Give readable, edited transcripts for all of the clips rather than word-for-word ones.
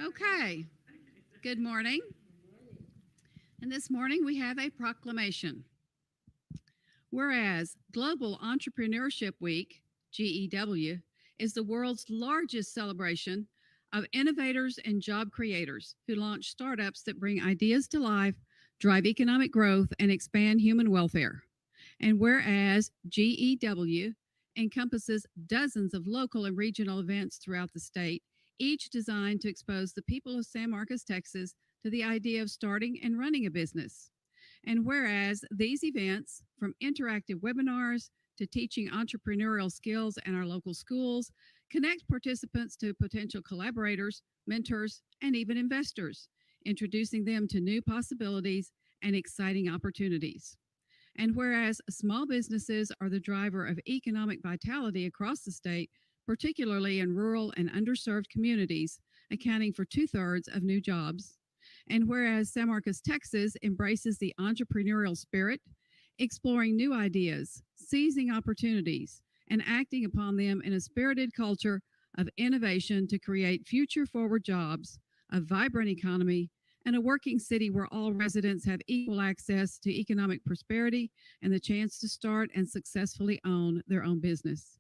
Okay, good morning. And this morning we have a proclamation. Whereas Global Entrepreneurship Week, GEW, is the world's largest celebration of innovators and job creators who launch startups that bring ideas to life, drive economic growth, and expand human welfare. And whereas GEW encompasses dozens of local and regional events throughout the state, each designed to expose the people of San Marcos, Texas, to the idea of starting and running a business. And whereas these events, from interactive webinars to teaching entrepreneurial skills in our local schools, connect participants to potential collaborators, mentors, and even investors, introducing them to new possibilities and exciting opportunities. And whereas small businesses are the driver of economic vitality across the state, particularly in rural and underserved communities, accounting for two-thirds of new jobs. And whereas San Marcos, Texas embraces the entrepreneurial spirit, exploring new ideas, seizing opportunities, and acting upon them in a spirited culture of innovation to create future forward jobs, a vibrant economy, and a working city where all residents have equal access to economic prosperity and the chance to start and successfully own their own business.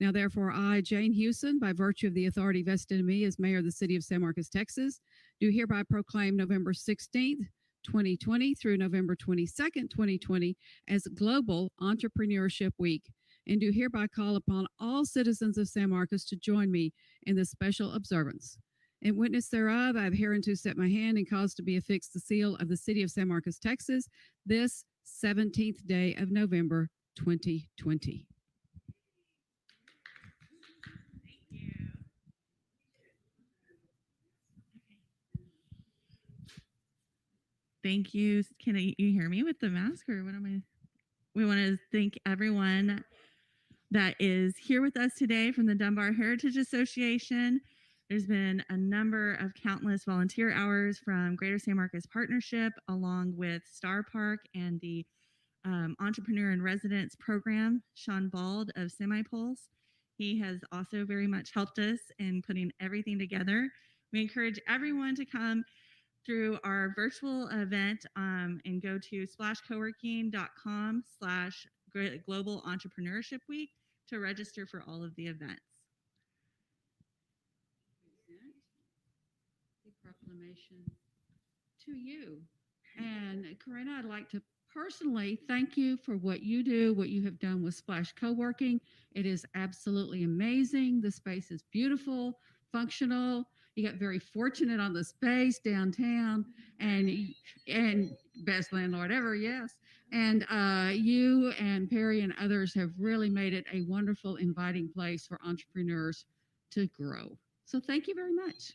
Now, therefore, I, Jane Hewson, by virtue of the authority vested in me as mayor of the city of San Marcos, Texas, do hereby proclaim November 16th, 2020 through November 22nd, 2020 as Global Entrepreneurship Week, and do hereby call upon all citizens of San Marcos to join me in this special observance. In witness thereof, I have hereunto set my hand and caused to be affixed the seal of the city of San Marcos, Texas, this 17th day of November, 2020. Thank you. Can you hear me with the mask or what am I? We want to thank everyone that is here with us today from the Dunbar Heritage Association. There's been a number of countless volunteer hours from Greater San Marcos Partnership, along with Star Park and the Entrepreneur in Residence program, Sean Bald of Semipulse. He has also very much helped us in putting everything together. We encourage everyone to come through our virtual event and go to splashcoworking.com/Global Entrepreneurship Week to register for all of the events. The proclamation to you. And Corinna, I'd like to personally thank you for what you do, what you have done with Splash Co-working. It is absolutely amazing. The space is beautiful, functional. You got very fortunate on the space downtown, and best landlord ever, yes. And you and Perry and others have really made it a wonderful, inviting place for entrepreneurs to grow. So thank you very much.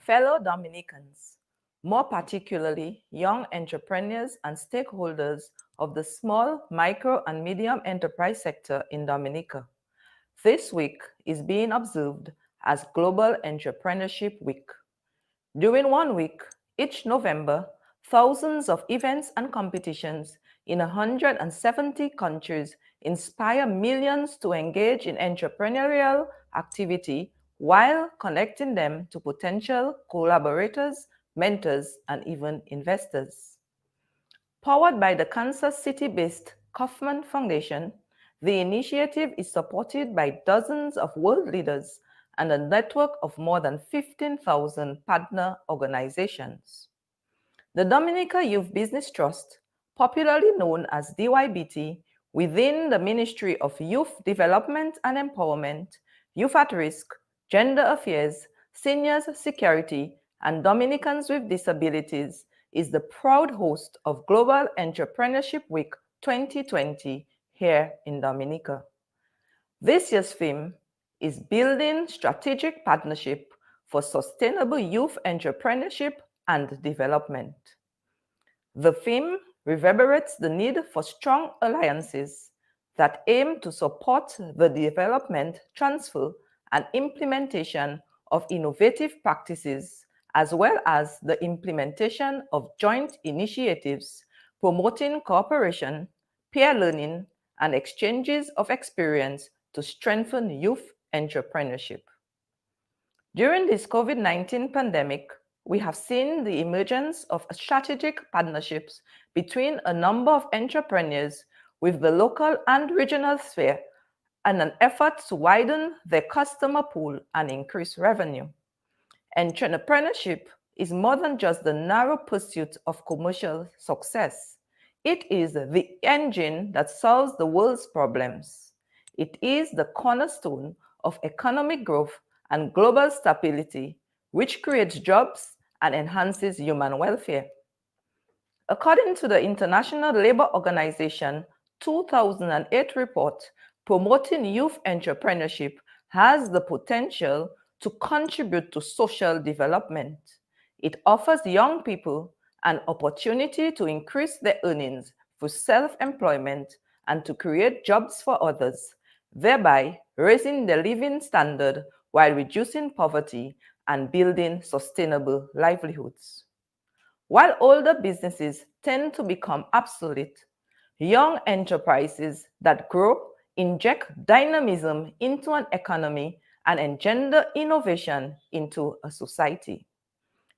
Fellow Dominicans, more particularly young entrepreneurs and stakeholders of the small, micro, and medium enterprise sector in Dominica, this week is being observed as Global Entrepreneurship Week. During 1 week, each November, thousands of events and competitions in 170 countries inspire millions to engage in entrepreneurial activity while connecting them to potential collaborators, mentors, and even investors. Powered by the Kansas City-based Kauffman Foundation, the initiative is supported by dozens of world leaders and a network of more than 15,000 partner organizations. The Dominica Youth Business Trust, popularly known as DYBT, within the Ministry of Youth Development and Empowerment, Youth at Risk, Gender Affairs, Seniors Security, and Dominicans with Disabilities, is the proud host of Global Entrepreneurship Week 2020 here in Dominica. This year's theme is Building Strategic Partnership for Sustainable Youth Entrepreneurship and Development. The theme reverberates the need for strong alliances that aim to support the development, transfer, and implementation of innovative practices, as well as the implementation of joint initiatives promoting cooperation, peer learning, and exchanges of experience to strengthen youth entrepreneurship. During this COVID-19 pandemic, we have seen the emergence of strategic partnerships between a number of entrepreneurs with the local and regional sphere and an effort to widen their customer pool and increase revenue. Entrepreneurship is more than just the narrow pursuit of commercial success. It is the engine that solves the world's problems. It is the cornerstone of economic growth and global stability, which creates jobs and enhances human welfare. According to the International Labour Organization 2008 report, promoting youth entrepreneurship has the potential to contribute to social development. It offers young people an opportunity to increase their earnings through self-employment and to create jobs for others, thereby raising their living standard while reducing poverty and building sustainable livelihoods. While older businesses tend to become obsolete, young enterprises that grow inject dynamism into an economy and engender innovation into a society.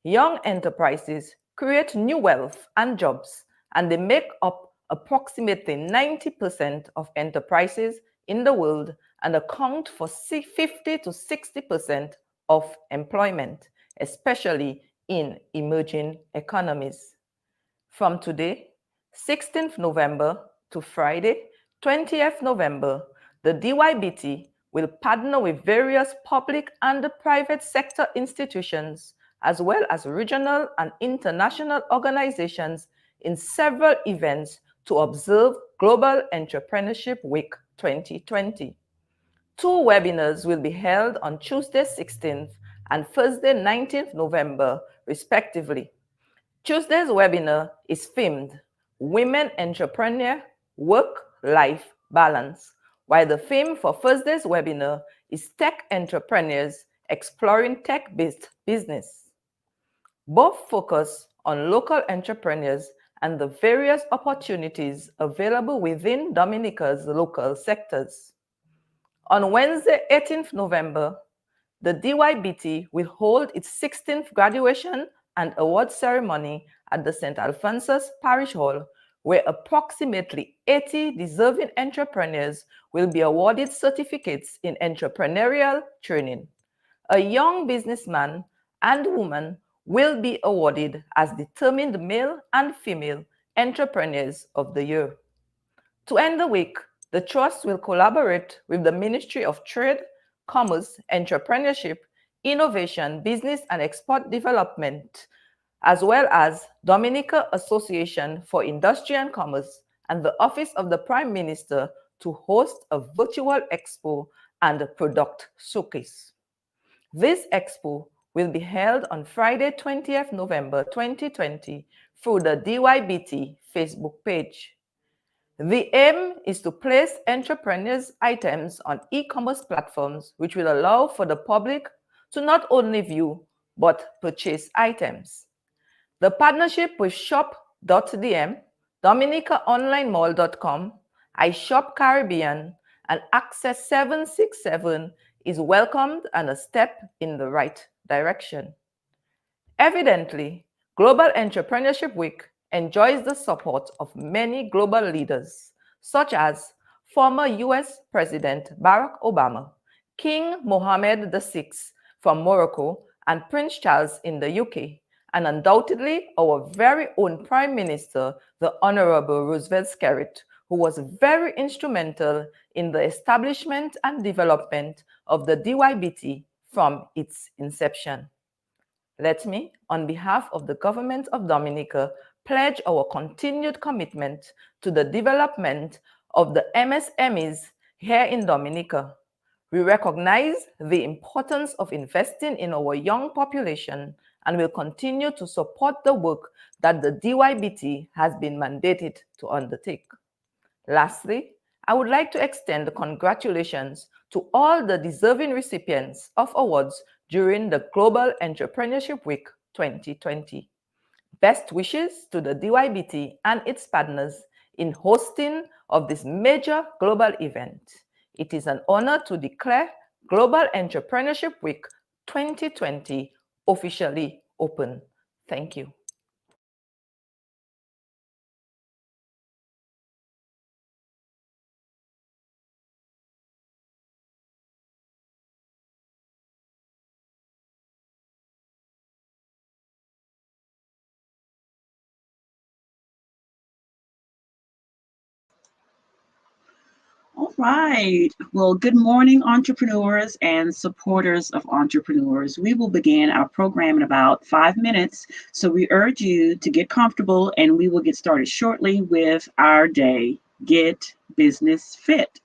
Young enterprises create new wealth and jobs, and they make up approximately 90% of enterprises in the world and account for 50 to 60% of employment, especially in emerging economies. From today, 16th November to Friday, 20th November, the DYBT will partner with various public and private sector institutions, as well as regional and international organizations in several events to observe Global Entrepreneurship Week 2020. Two webinars will be held on Tuesday 16th and Thursday 19th November, respectively. Tuesday's webinar is themed Women Entrepreneur Work-Life Balance, while the theme for Thursday's webinar is Tech Entrepreneurs Exploring Tech-Based Business. Both focus on local entrepreneurs and the various opportunities available within Dominica's local sectors. On Wednesday, 18th November, the DYBT will hold its 16th graduation and award ceremony at the St. Alphonsus Parish Hall, where approximately 80 deserving entrepreneurs will be awarded certificates in entrepreneurial training. A young businessman and woman will be awarded as determined male and female entrepreneurs of the year. To end the week, the Trust will collaborate with the Ministry of Trade, Commerce, Entrepreneurship, Innovation, Business and Export Development, as well as Dominica Association for Industry and Commerce and the Office of the Prime Minister to host a virtual expo and product showcase. This expo will be held on Friday, 20th November 2020 through the DYBT Facebook page. The aim is to place entrepreneurs' items on e-commerce platforms, which will allow for the public to not only view but purchase items. The partnership with Shop.dm, DominicaOnlineMall.com, iShop Caribbean, and Access 767 is welcomed and a step in the right direction. Evidently, Global Entrepreneurship Week enjoys the support of many global leaders, such as former US President Barack Obama, King Mohammed VI from Morocco, and Prince Charles in the UK, and undoubtedly our very own Prime Minister, the Honorable Roosevelt Skerrit, who was very instrumental in the establishment and development of the DYBT from its inception. Let me, on behalf of the government of Dominica, pledge our continued commitment to the development of the MSMEs here in Dominica. We recognize the importance of investing in our young population and will continue to support the work that the DYBT has been mandated to undertake. Lastly, I would like to extend congratulations to all the deserving recipients of awards during the Global Entrepreneurship Week 2020. Best wishes to the DYBT and its partners in hosting of this major global event. It is an honor to declare Global Entrepreneurship Week 2020 officially open. Thank you. All right. Well, good morning, entrepreneurs and supporters of entrepreneurs. We will begin our program in about 5 minutes. So we urge you to get comfortable and we will get started shortly with our day. Get Business Fit.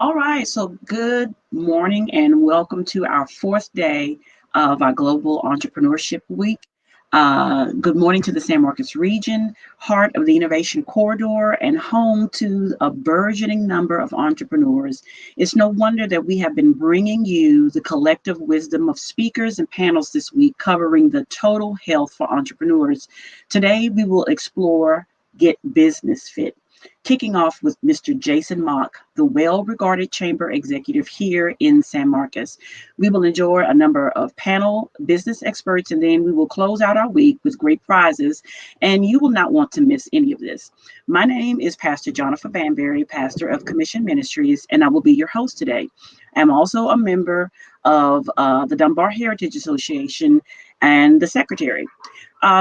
All right, so good morning and welcome to our fourth day of our Global Entrepreneurship Week. Good morning to the San Marcos region, heart of the Innovation Corridor, and home to a burgeoning number of entrepreneurs. It's no wonder that we have been bringing you the collective wisdom of speakers and panels this week covering the total health for entrepreneurs. Today, we will explore Get Business Fit. kicking off with Mr. Jason Mock, the well-regarded chamber executive here in San Marcos. We will enjoy a number of panel business experts, and then we will close out our week with great prizes, and you will not want to miss any of this. My name is Pastor Jonathan Banbury, pastor of Commission Ministries, and I will be your host today. I'm also a member of the Dunbar Heritage Association and the secretary.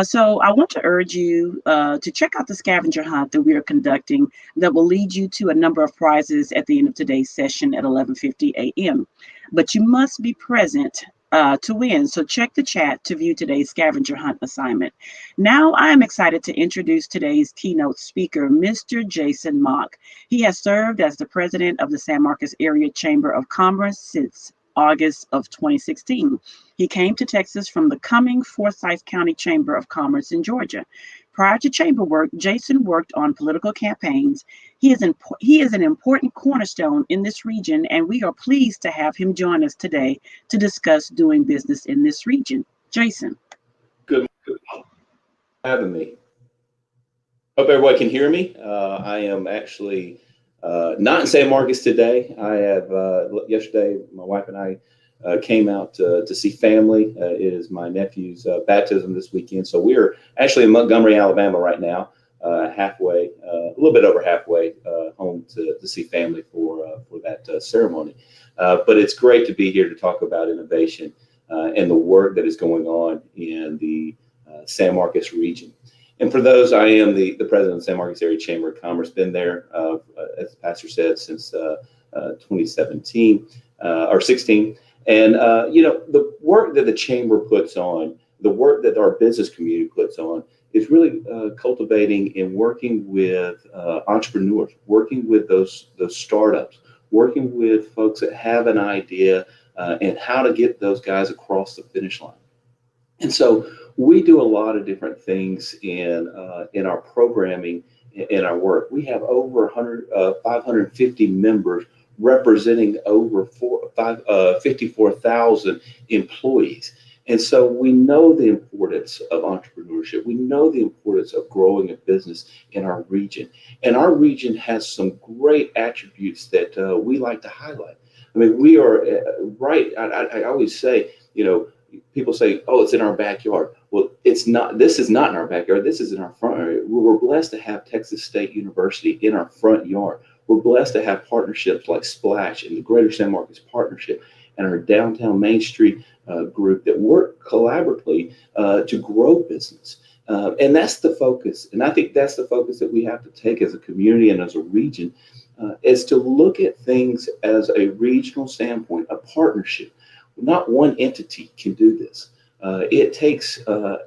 So I want to urge you to check out the scavenger hunt that we are conducting that will lead you to a number of prizes at the end of today's session at 11:50 a.m. But you must be present to win. So check the chat to view today's scavenger hunt assignment. Now I am excited to introduce today's keynote speaker, Mr. Jason Mock. He has served as the president of the San Marcos Area Chamber of Commerce since August of 2016. He came to Texas from the Cumming Forsyth County Chamber of Commerce in Georgia. Prior to chamber work, Jason worked on political campaigns. He is an important cornerstone in this region, and we are pleased to have him join us today to discuss doing business in this region. Jason. Good morning. Thank you for having me. Hope everybody can hear me. I am actually not in San Marcos today. I have yesterday, my wife and I came out to see family. It is my nephew's baptism this weekend. So we're actually in Montgomery, Alabama right now, halfway, a little bit over halfway home to see family for that ceremony. But it's great to be here to talk about innovation and the work that is going on in the San Marcos region. And for those, I am the president of the San Marcos Area Chamber of Commerce, been there, as the pastor said, since 2017 or 16. And, the work that the chamber puts on, the work that our business community puts on is really cultivating and working with entrepreneurs, working with those startups, working with folks that have an idea and how to get those guys across the finish line. And so we do a lot of different things in our programming, in our work. We have over 550 members representing over 54,000 employees. And so we know the importance of entrepreneurship. We know the importance of growing a business in our region. And our region has some great attributes that we like to highlight. I mean, we are right. I always say, people say, oh, it's in our backyard. Well, it's not. This is not in our backyard. This is in our front yard. We're blessed to have Texas State University in our front yard. We're blessed to have partnerships like Splash and the Greater San Marcos Partnership and our Downtown Main Street group that work collaboratively to grow business. And that's the focus. And I think that's the focus that we have to take as a community and as a region, is to look at things as a regional standpoint, a partnership. Not one entity can do this. It takes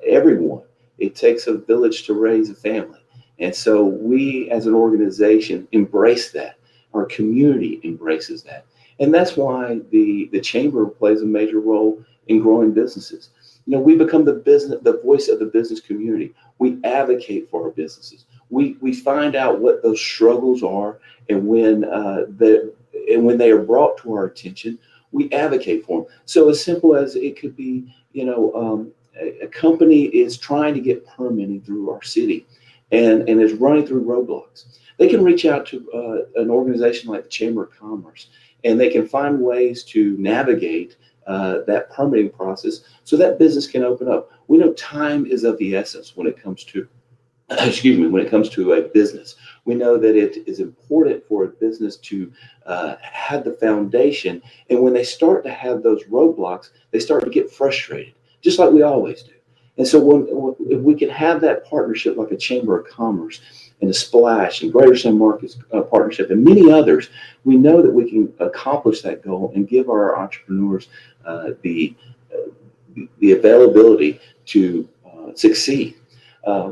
everyone. It takes a village to raise a family. And so we as an organization embrace that. Our community embraces that. And that's why the chamber plays a major role in growing businesses. We become the voice of the business community. We advocate for our businesses. We find out what those struggles are, and when they are brought to our attention, we advocate for them. So as simple as it could be, a company is trying to get permitting through our city and is running through roadblocks. They can reach out to an organization like the Chamber of Commerce, and they can find ways to navigate that permitting process so that business can open up. We know time is of the essence when it comes to when it comes to a business. We know that it is important for a business to have the foundation. And when they start to have those roadblocks, they start to get frustrated, just like we always do. And so if we can have that partnership like a Chamber of Commerce and a Splash and Greater San Marcos Partnership and many others, we know that we can accomplish that goal and give our entrepreneurs the availability to succeed.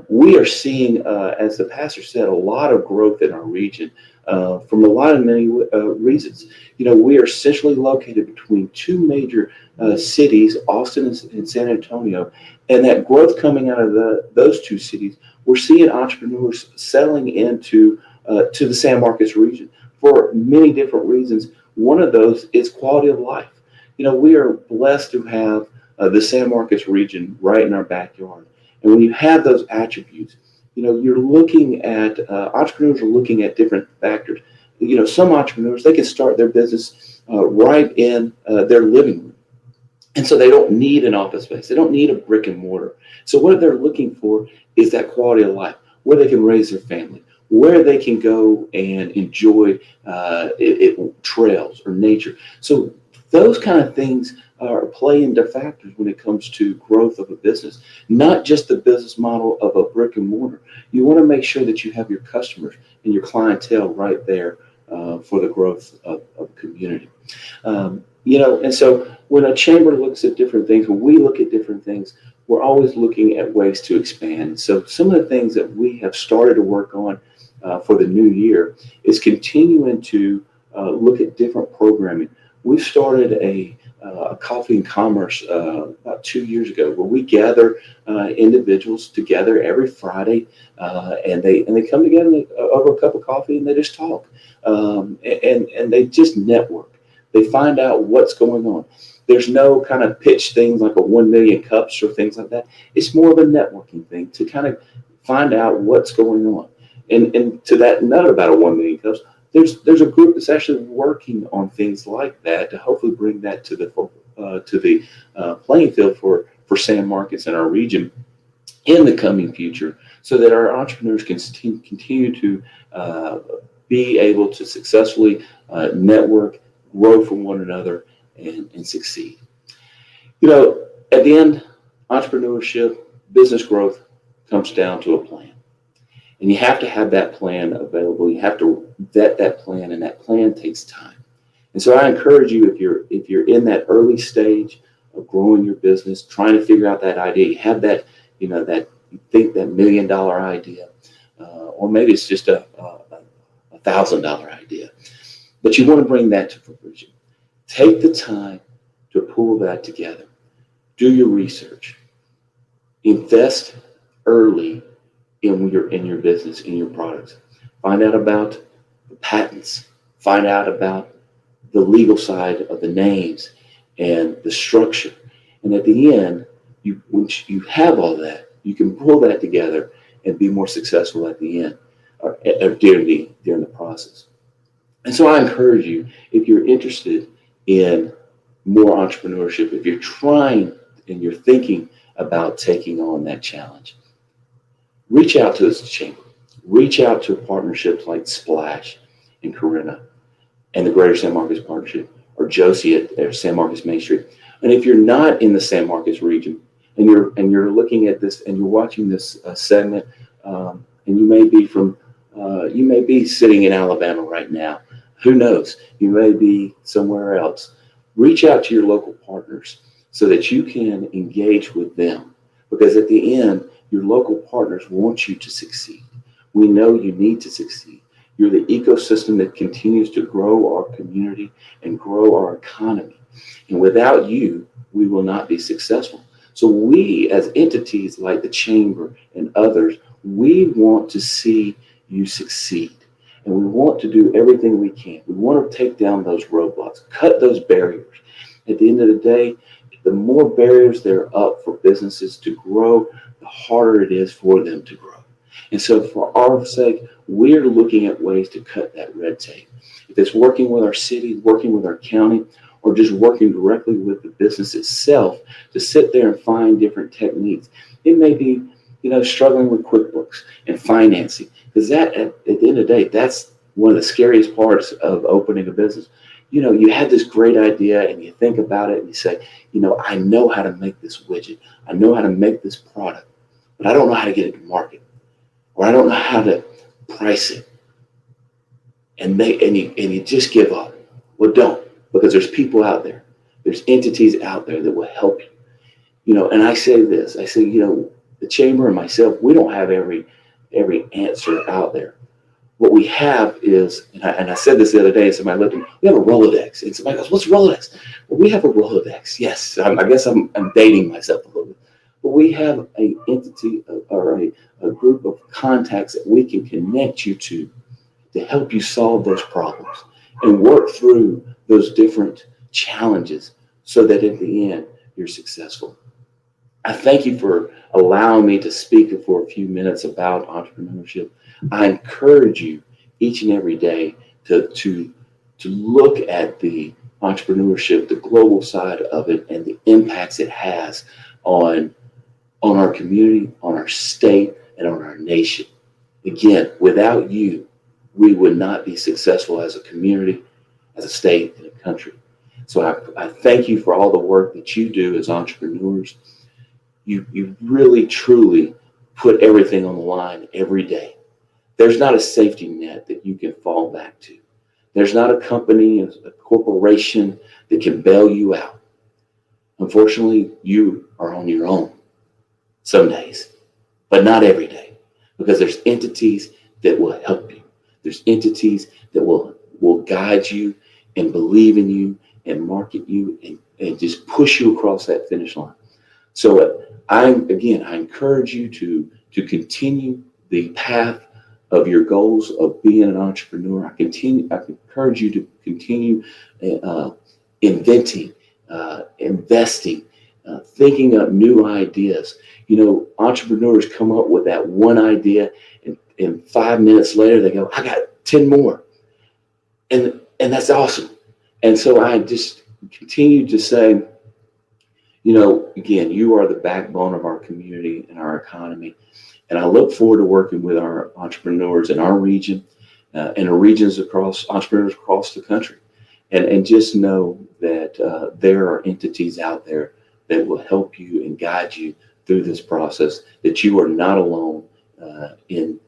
We are seeing, as the pastor said, a lot of growth in our region from many reasons. We are centrally located between two major cities, Austin and San Antonio, and that growth coming out of those two cities, we're seeing entrepreneurs settling into to the San Marcos region for many different reasons. One of those is quality of life. We are blessed to have the San Marcos region right in our backyard. And when you have those attributes, You're looking at entrepreneurs are looking at different factors. Some entrepreneurs, they can start their business right in their living room. And so they don't need an office space. They don't need a brick and mortar. So what they're looking for is that quality of life, where they can raise their family, where they can go and enjoy trails or nature. So those kind of things are play into factors when it comes to growth of a business, not just the business model of a brick and mortar. You want to make sure that you have your customers and your clientele right there for the growth of a community. And so when a chamber looks at different things, when we look at different things, we're always looking at ways to expand. So some of the things that we have started to work on for the new year is continuing to look at different programming. We've started a coffee and commerce about 2 years ago, where we gather individuals together every Friday, and they come together over a cup of coffee, and they just talk, and they just network. They find out what's going on. There's no kind of pitch things like a 1 million cups or things like that. It's more of a networking thing to kind of find out what's going on. And to that note about a 1 million cups, there's a group that's actually working on things like that to hopefully bring that to the playing field for San Marcos and our region in the coming future, so that our entrepreneurs can continue to be able to successfully network, grow from one another, and succeed. At the end, entrepreneurship, business growth comes down to a plan. And you have to have that plan available. You have to vet that plan, and that plan takes time. And so I encourage you, if you're in that early stage of growing your business, trying to figure out that idea, you have that, that you think that $1 million idea, or maybe it's just a $1,000 idea, but you want to bring that to fruition. Take the time to pull that together. Do your research. Invest early in your business, in your products. Find out about the patents. Find out about the legal side of the names and the structure. And at the end, once you have all that, you can pull that together and be more successful at the end, or during the process. And so I encourage you, if you're interested in more entrepreneurship, if you're trying and you're thinking about taking on that challenge, reach out to us, Chamber. Reach out to partnerships like Splash and Corinna and the Greater San Marcos Partnership, or Josie at San Marcos Main Street. And if you're not in the San Marcos region, and you're looking at this and you're watching this segment, and you may be sitting in Alabama right now. Who knows? You may be somewhere else. Reach out to your local partners so that you can engage with them, because at the end, your local partners want you to succeed. We know you need to succeed. You're the ecosystem that continues to grow our community and grow our economy. And without you, we will not be successful. So we, as entities like the Chamber and others, we want to see you succeed. And we want to do everything we can. We want to take down those roadblocks, cut those barriers. At the end of the day, the more barriers there are up for businesses to grow, the harder it is for them to grow. And so for our sake, we're looking at ways to cut that red tape. If it's working with our city, working with our county, or just working directly with the business itself to sit there and find different techniques. It may be, struggling with QuickBooks and financing, because that, at the end of the day, that's one of the scariest parts of opening a business. You have this great idea and you think about it and you say, I know how to make this widget. I know how to make this product, but I don't know how to get it to market, or I don't know how to price it. And you just give up. Well, don't, because there's people out there. There's entities out there that will help you. And I say this, the Chamber and myself, we don't have every answer out there. What we have is, and I said this the other day, and somebody looked at me, we have a Rolodex. And somebody goes, what's Rolodex? Well, we have a Rolodex. Yes, I guess I'm dating myself a little bit. But we have an entity or a group of contacts that we can connect you to help you solve those problems and work through those different challenges so that at the end, you're successful. I thank you for allowing me to speak for a few minutes about entrepreneurship. I encourage you each and every day to look at the entrepreneurship, the global side of it, and the impacts it has on our community, on our state, and on our nation. Again, without you, we would not be successful as a community, as a state, and a country. So I thank you for all the work that you do as entrepreneurs. You really, truly put everything on the line every day. There's not a safety net that you can fall back to. There's not a company, a corporation that can bail you out. Unfortunately, you are on your own some days, but not every day, because there's entities that will help you. There's entities that will guide you and believe in you and market you and just push you across that finish line. So I encourage you to continue the path of your goals of being an entrepreneur. I encourage you to continue uh, inventing, investing, thinking up new ideas. You know, entrepreneurs come up with that one idea, and 5 minutes later they go, "I got 10 more," and that's awesome. And so I just continue to say, you know, again, you are the backbone of our community and our economy. And I look forward to working with our entrepreneurs in our region and the regions across entrepreneurs across the country. And just know that there are entities out there that will help you and guide you through this process, that you are not alone in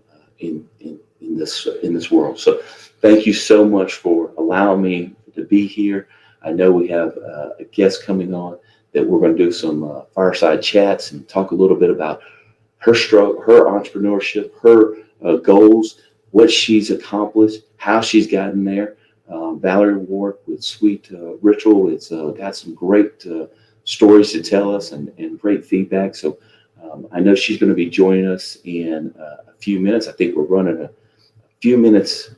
this world. So thank you so much for allowing me to be here. I know we have a guest coming on that we're going to do some fireside chats and talk a little bit about her stroke, her entrepreneurship, her goals, what she's accomplished, how she's gotten there. Valerie Ward with Sweet Ritual, it's got some great stories to tell us and great feedback. So I know she's going to be joining us in a few minutes. I think we're running a few minutes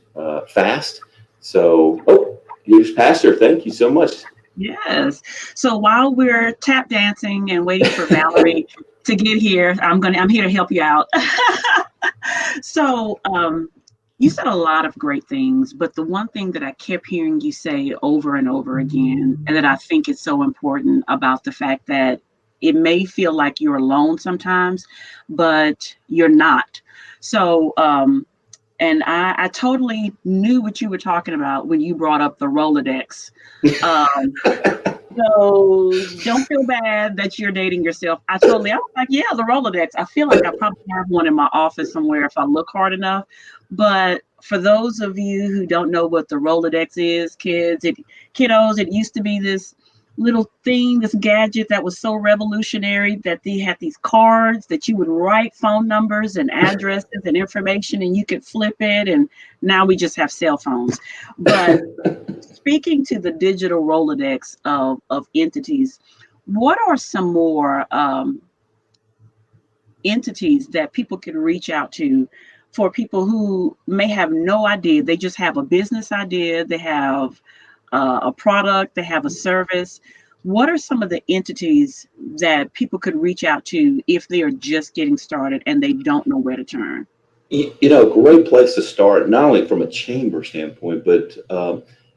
fast. So, here's Pastor. Thank you so much. Yes. So while we're tap dancing and waiting for Valerie to get here, I'm here to help you out. So you said a lot of great things, but the one thing that I kept hearing you say over and over again, and that I think is so important about the fact that it may feel like you're alone sometimes, but you're not. So and I totally knew what you were talking about when you brought up the Rolodex. Um, so don't feel bad that you're dating yourself. I was like, yeah, the Rolodex. I feel like I probably have one in my office somewhere if I look hard enough. But for those of you who don't know what the Rolodex is, kiddos, it used to be this little thing, this gadget that was so revolutionary that they had these cards that you would write phone numbers and addresses and information and you could flip it. And now we just have cell phones. But speaking to the digital Rolodex of entities, what are some more entities that people can reach out to for people who may have no idea? They just have a business idea, they have a product, they have a service. What are some of the entities that people could reach out to if they are just getting started and they don't know where to turn? You know, great place to start, not only from a chamber standpoint, but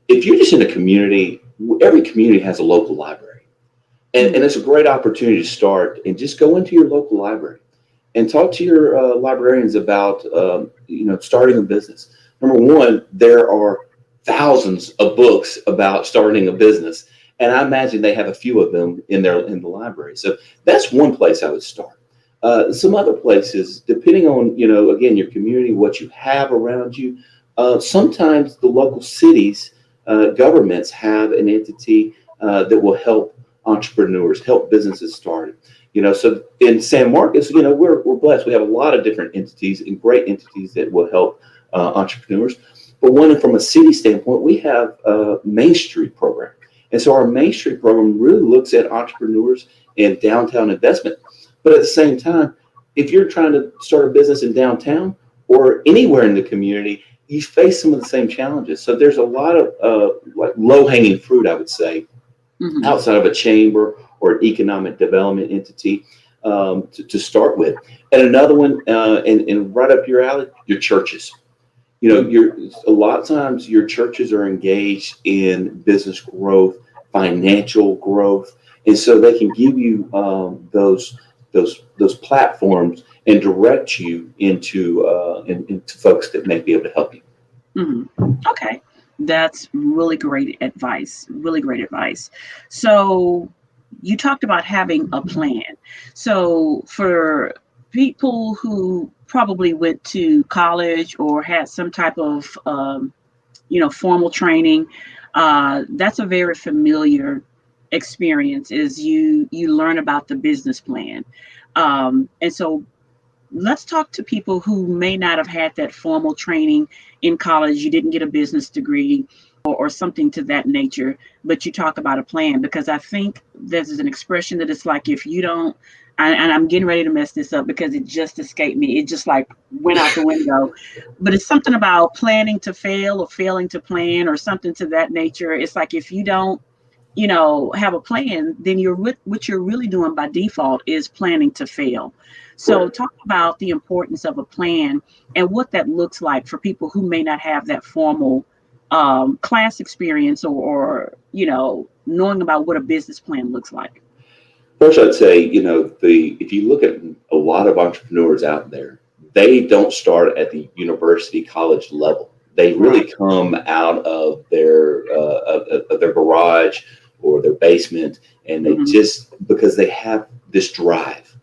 if you're just in a community, every community has a local library. And it's a great opportunity to start and just go into your local library and talk to your librarians about, starting a business. Number one, there are thousands of books about starting a business. And I imagine they have a few of them in the library. So that's one place I would start. Some other places, depending on, again, your community, what you have around you, sometimes the local cities, governments have an entity that will help entrepreneurs, help businesses started. So in San Marcos, we're blessed. We have a lot of different entities and great entities that will help entrepreneurs. But one, from a city standpoint, we have a Main Street program. And so our Main Street program really looks at entrepreneurs and downtown investment. But at the same time, if you're trying to start a business in downtown or anywhere in the community, you face some of the same challenges. So there's a lot of like low-hanging fruit, I would say, outside of a chamber or an economic development entity. to start with. And another one, and right up your alley, your churches. You know, a lot of times your churches are engaged in business growth, financial growth, and so they can give you those platforms and direct you into folks that may be able to help you. Okay, that's really great advice. Really great advice. So you talked about having a plan. So for people who probably went to college or had some type of formal training, that's a very familiar experience. Is you learn about the business plan, and so let's talk to people who may not have had that formal training in college. You didn't get a business degree or something to that nature, but you talk about a plan, because I think there's an expression that it's like, if you don't, and I'm getting ready to mess this up because it just escaped me. It just like went out the window, but it's something about planning to fail or failing to plan or something to that nature. It's like, if you don't, have a plan, then what you're really doing by default is planning to fail. So talk about the importance of a plan and what that looks like for people who may not have that formal class experience or knowing about what a business plan looks like. First, I'd say, if you look at a lot of entrepreneurs out there, they don't start at the university college level. They really come out of their garage or their basement, and they just, because they have this drive,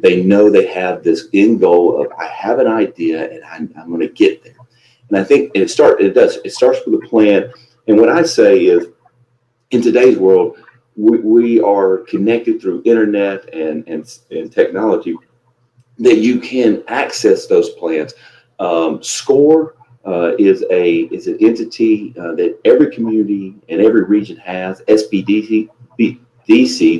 they know they have this end goal of, I have an idea and I'm going to get there. And I think it starts with a plan. And what I say is, in today's world, we are connected through internet and technology, that you can access those plans. SCORE is an entity that every community and every region has. SBDC,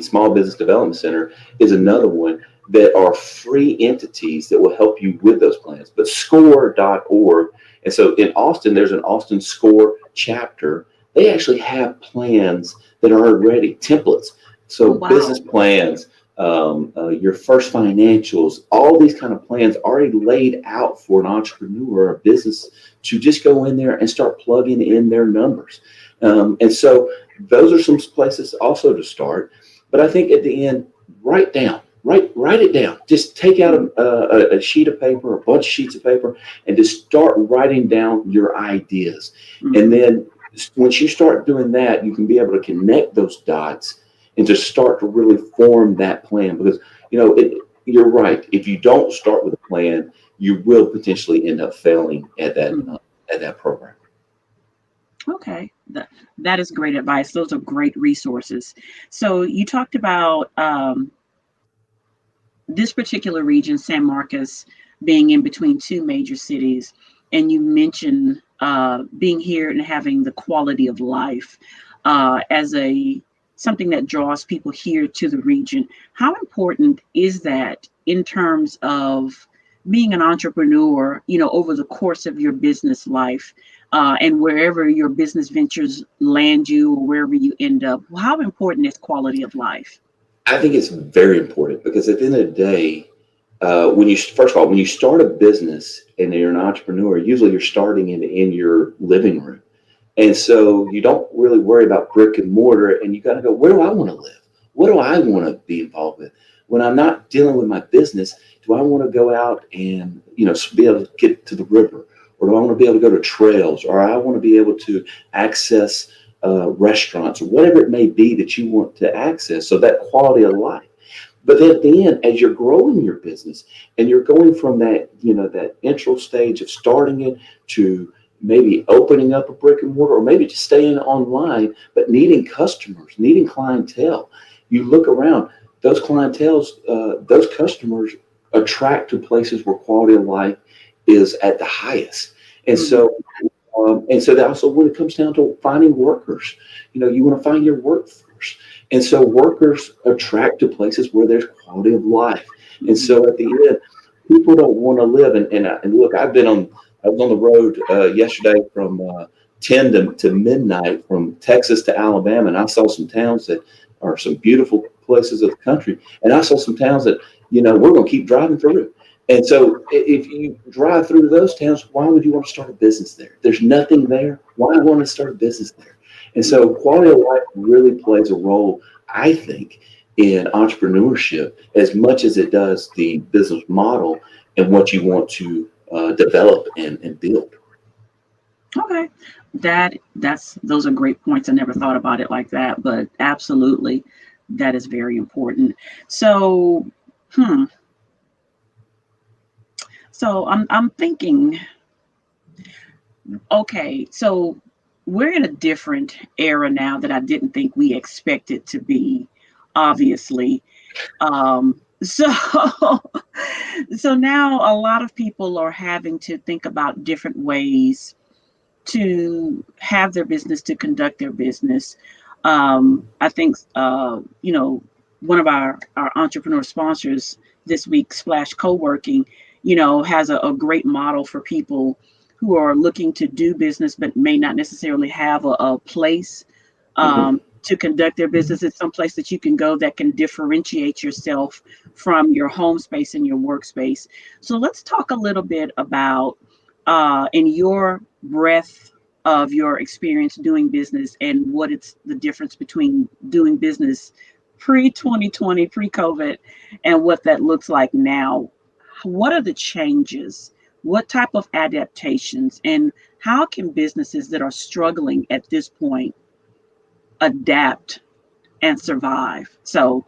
Small Business Development Center, is another one, that are free entities that will help you with those plans. But SCORE.org, and so in Austin, there's an Austin SCORE chapter. They actually have plans that are already templates. So business plans, your first financials, all these kind of plans already laid out for an entrepreneur or a business to just go in there and start plugging in their numbers. And so those are some places also to start. But I think at the end, write it down. Just take out a sheet of paper, a bunch of sheets of paper, and just start writing down your ideas. And then once you start doing that, you can be able to connect those dots and just start to really form that plan. Because, you're right. If you don't start with a plan, you will potentially end up failing at that program. Okay, that is great advice. Those are great resources. So you talked about this particular region, San Marcos, being in between two major cities, and you mentioned being here and having the quality of life as something that draws people here to the region. How important is that in terms of being an entrepreneur, over the course of your business life, and wherever your business ventures land you or wherever you end up? How important is quality of life? I think it's very important, because at the end of the day, when you start a business and you're an entrepreneur, usually you're starting in your living room. And so you don't really worry about brick and mortar, and you got to go, where do I want to live? What do I want to be involved with? When I'm not dealing with my business, do I want to go out and, be able to get to the river? Or do I want to be able to go to trails? Or I want to be able to access restaurants, or whatever it may be that you want to access. So that quality of life. But then at the end, as you're growing your business and you're going from that, that intro stage of starting it to maybe opening up a brick and mortar, or maybe just staying online, but needing customers, needing clientele. You look around, those those customers attract to places where quality of life is at the highest. And so that also, when it comes down to finding workers, you want to find your workforce. And so workers attract to places where there's quality of life. And so at the end, people don't want to live. And look, I was on the road yesterday from 10 to midnight from Texas to Alabama, and I saw some towns that are some beautiful places of the country. And I saw some towns that, we're going to keep driving through. And so if you drive through those towns, why would you want to start a business there? There's nothing there. Why want to start a business there? And so quality of life really plays a role, I think, in entrepreneurship as much as it does the business model and what you want to develop and build. Okay. Those are great points. I never thought about it like that, but absolutely that is very important. So, so I'm thinking, okay, so we're in a different era now that I didn't think we expected to be, obviously. So so now a lot of people are having to think about different ways to have their business, to conduct their business. I think, one of our entrepreneur sponsors this week, Splash Co-working, has a great model for people who are looking to do business but may not necessarily have a place to conduct their business. It's someplace that you can go that can differentiate yourself from your home space and your workspace. So let's talk a little bit about, in your breadth of your experience doing business, and what it's the difference between doing business pre-2020, pre-COVID, and what that looks like now. What are the changes? What type of adaptations? And how can businesses that are struggling at this point adapt and survive? So,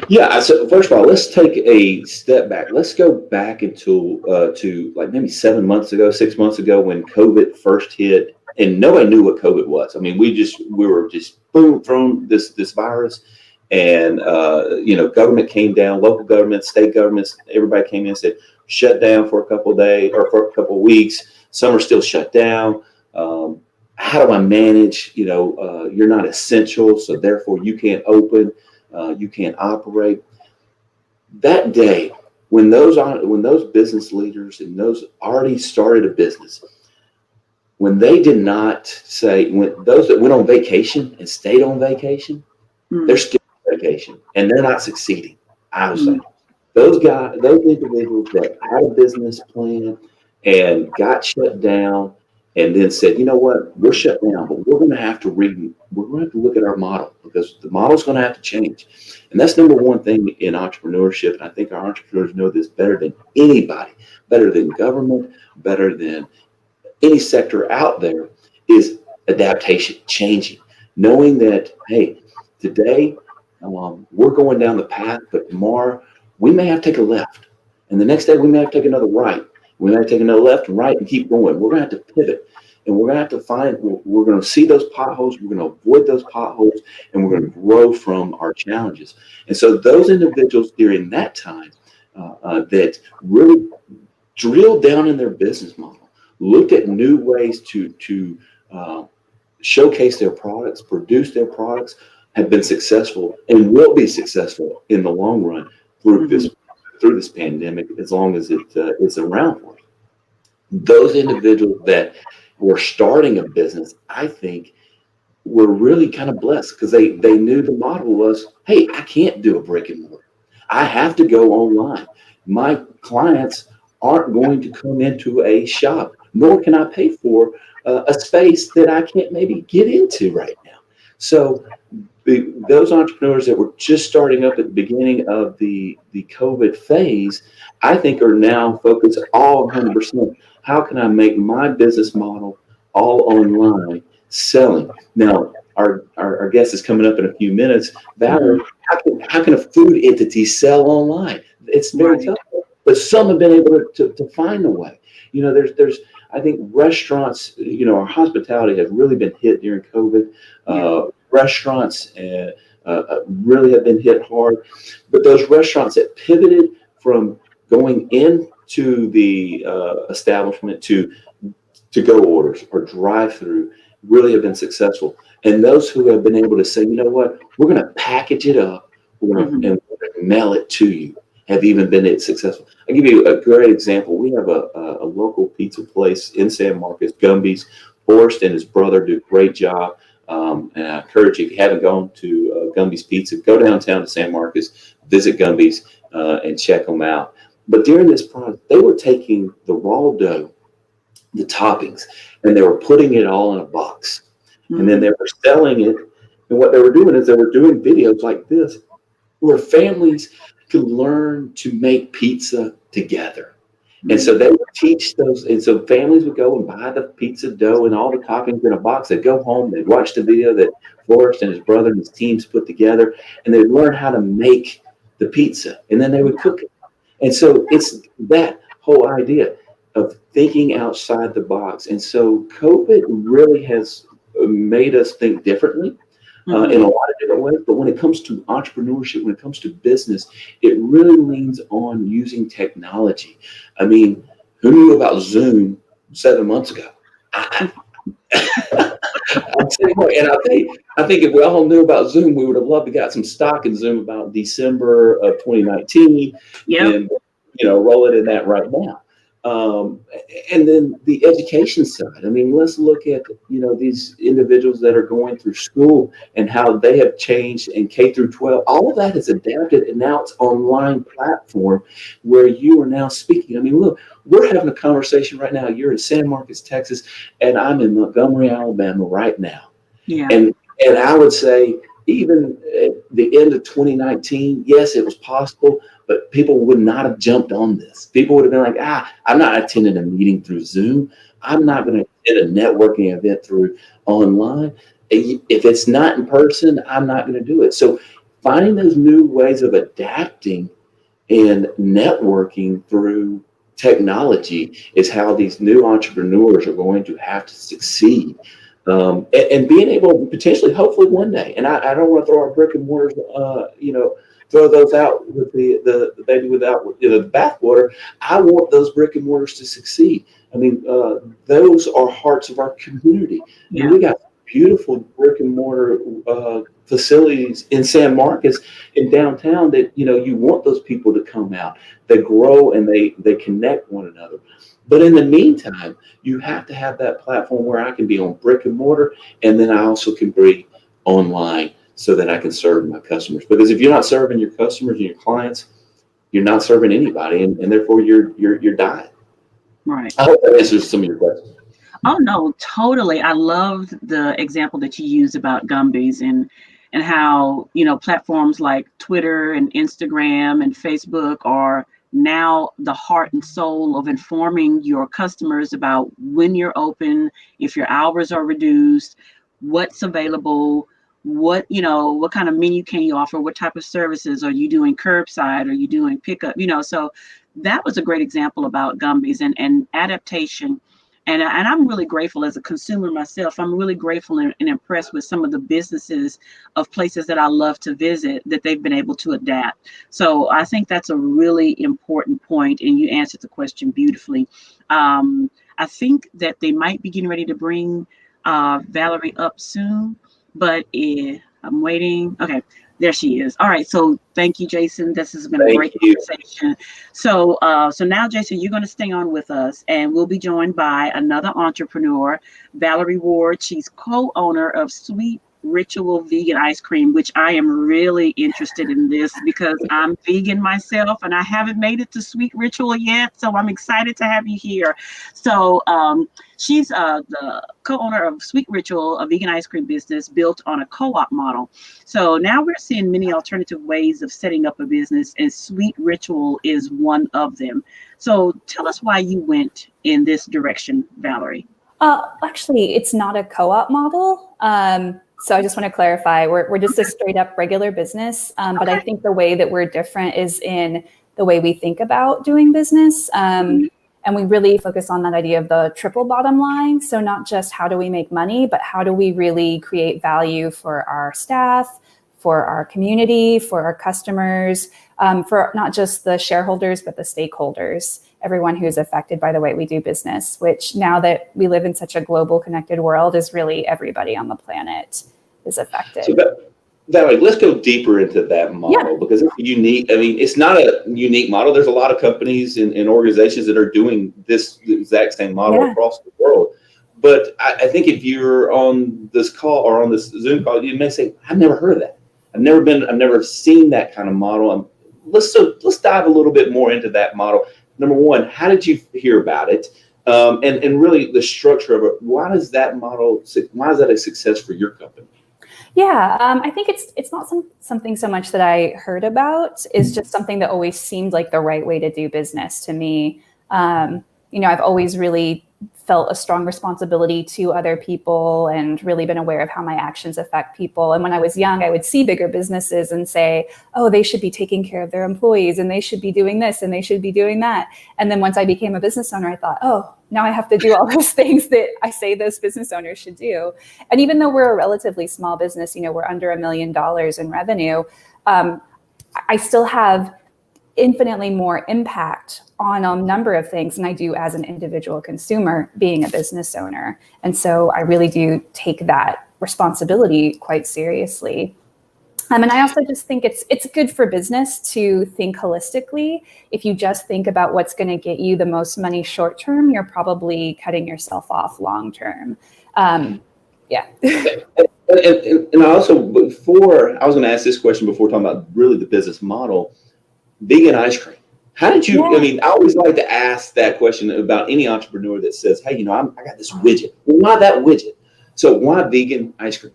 Yeah. So first of all, let's take a step back. Let's go back into to like maybe 7 months ago, 6 months ago, when COVID first hit, and nobody knew what COVID was. I mean, we were just boom thrown this virus, and government came down, local governments, state governments, everybody came in and said shut down for a couple of days or for a couple of weeks. Some are still shut down. How do I manage? You're not essential, so therefore you can't open. You can't operate. That day, when those business leaders and those already started a business, when they did not say, when those that went on vacation and stayed on vacation, they're still on vacation and they're not succeeding. I would say those individuals that had a business plan and got shut down, and then said, you know what, we're shut down, but we're going to have to look at our model, because the model's going to have to change. And that's number one thing in entrepreneurship. And I think our entrepreneurs know this better than anybody, better than government, better than any sector out there, is adaptation, changing, knowing that, hey, today we're going down the path, but tomorrow we may have to take a left. And the next day we may have to take another right. We may have to take another left and right and keep going. We're going to have to pivot. And we're going to have to we're going to see those potholes. We're going to avoid those potholes, and we're going to grow from our challenges. And so those individuals during that time that really drilled down in their business model, looked at new ways to showcase their products, produce their products, have been successful and will be successful in the long run through this pandemic, as long as it's around for us. Those individuals that were starting a business, I think, were really kind of blessed, because they knew the model was, hey, I can't do a brick and mortar. I have to go online. My clients aren't going to come into a shop, nor can I pay for a space that I can't maybe get into right now. So those entrepreneurs that were just starting up at the beginning of the COVID phase, I think, are now focused all 100%. How can I make my business model all online, selling? Now, our guest is coming up in a few minutes. Valerie, how can a food entity sell online? It's very tough, but some have been able to find a way. There's I think restaurants, our hospitality has really been hit during COVID. Restaurants really have been hit hard, but those restaurants that pivoted from going into the establishment to go orders or drive-through really have been successful. And those who have been able to say, you know what, we're going to package it up, and we're going to mail it to you, have even been successful. I'll give you a great example. We have a local pizza place in San Marcos, Gumby's. Forrest and his brother do a great job. And I encourage you, if you haven't gone to Gumby's Pizza, go downtown to San Marcos, visit Gumby's, and check them out. But during this process, they were taking the raw dough, the toppings, and they were putting it all in a box. And then they were selling it. And what they were doing is they were doing videos like this where families could learn to make pizza together. And so they would teach those. And so families would go and buy the pizza dough and all the toppings in a box. They'd go home, they'd watch the video that Forrest and his brother and his teams put together, and they'd learn how to make the pizza. And then they would cook it. And so it's that whole idea of thinking outside the box. And so COVID really has made us think differently in a lot of different ways. But when it comes to entrepreneurship, when it comes to business, it really leans on using technology. I mean, who knew about Zoom 7 months ago? I'll tell you what, and I think if we all knew about Zoom, we would have loved to got some stock in Zoom about December of 2019 and, roll it in that right now. And then the education side. I mean, let's look at, these individuals that are going through school and how they have changed in K through 12. All of that is adapted, and now it's online platform where you are now speaking. I mean, look, we're having a conversation right now. You're in San Marcos, Texas, and I'm in Montgomery, Alabama right now. Yeah. And I would say even at the end of 2019, yes, it was possible, but people would not have jumped on this. People would have been like, I'm not attending a meeting through Zoom. I'm not going to attend a networking event through online. If it's not in person, I'm not going to do it. So finding those new ways of adapting and networking through technology is how these new entrepreneurs are going to have to succeed. And being able to potentially, hopefully one day, and I don't want to throw our brick and mortars, throw those out with the baby without the bathwater. I want those brick and mortars to succeed. I mean, those are hearts of our community. Yeah. And we got beautiful brick and mortar facilities in San Marcos in downtown that, you want those people to come out. They grow and they connect one another. But in the meantime, you have to have that platform where I can be on brick and mortar, and then I also can be online so that I can serve my customers. Because if you're not serving your customers and your clients, you're not serving anybody, and therefore you're dying. Right. I hope that answers some of your questions. Oh no, totally. I loved the example that you used about Gumby's and how, platforms like Twitter and Instagram and Facebook are now the heart and soul of informing your customers about when you're open, if your hours are reduced, what's available, what kind of menu can you offer, what type of services are you doing, curbside, are you doing pickup, so that was a great example about Gumby's and adaptation. And I'm really grateful as a consumer myself. I'm really grateful and impressed with some of the businesses of places that I love to visit that they've been able to adapt. So I think that's a really important point, and you answered the question beautifully. I think that they might be getting ready to bring Valerie up soon, but I'm waiting. Okay. There she is. All right. So thank you, Jason. This has been a great conversation. So now, Jason, you're going to stay on with us, and we'll be joined by another entrepreneur, Valerie Ward. She's co-owner of Sweet Ritual Vegan Ice Cream, which I am really interested in this because I'm vegan myself and I haven't made it to Sweet Ritual yet. So I'm excited to have you here. So she's the co-owner of Sweet Ritual, a vegan ice cream business built on a co-op model. So now we're seeing many alternative ways of setting up a business, and Sweet Ritual is one of them. So tell us why you went in this direction, Valerie. Actually, it's not a co-op model. So I just want to clarify, we're just a straight up regular business. But I think the way that we're different is in the way we think about doing business. And we really focus on that idea of the triple bottom line. So not just how do we make money, but how do we really create value for our staff, for our community, for our customers, for not just the shareholders, but the stakeholders, everyone who's affected by the way we do business, which now that we live in such a global connected world is really everybody on the planet is affected. So Valerie, let's go deeper into that model because it's unique. I mean, it's not a unique model. There's a lot of companies and organizations that are doing this exact same model across the world. But I think if you're on this call or on this Zoom call, you may say, I've never heard of that. I've never seen that kind of model. Let's dive a little bit more into that model. Number one, how did you hear about it? And really the structure of it. Why is that a success for your company? Yeah, I think it's not something so much that I heard about. It's just something that always seemed like the right way to do business to me. I've always really felt a strong responsibility to other people and really been aware of how my actions affect people. And when I was young, I would see bigger businesses and say, oh, they should be taking care of their employees and they should be doing this and they should be doing that. And then once I became a business owner, I thought, oh, now I have to do all those things that I say those business owners should do. And even though we're a relatively small business, we're under $1 million in revenue, I still have infinitely more impact on a number of things than I do as an individual consumer being a business owner. And so I really do take that responsibility quite seriously. And I also just think it's good for business to think holistically. If you just think about what's going to get you the most money short term, you're probably cutting yourself off long term. Yeah. And I also, I was going to ask this question before talking about really the business model, vegan ice cream. How did you, I always like to ask that question about any entrepreneur that says, hey, I got this widget. Well, why that widget? So why vegan ice cream?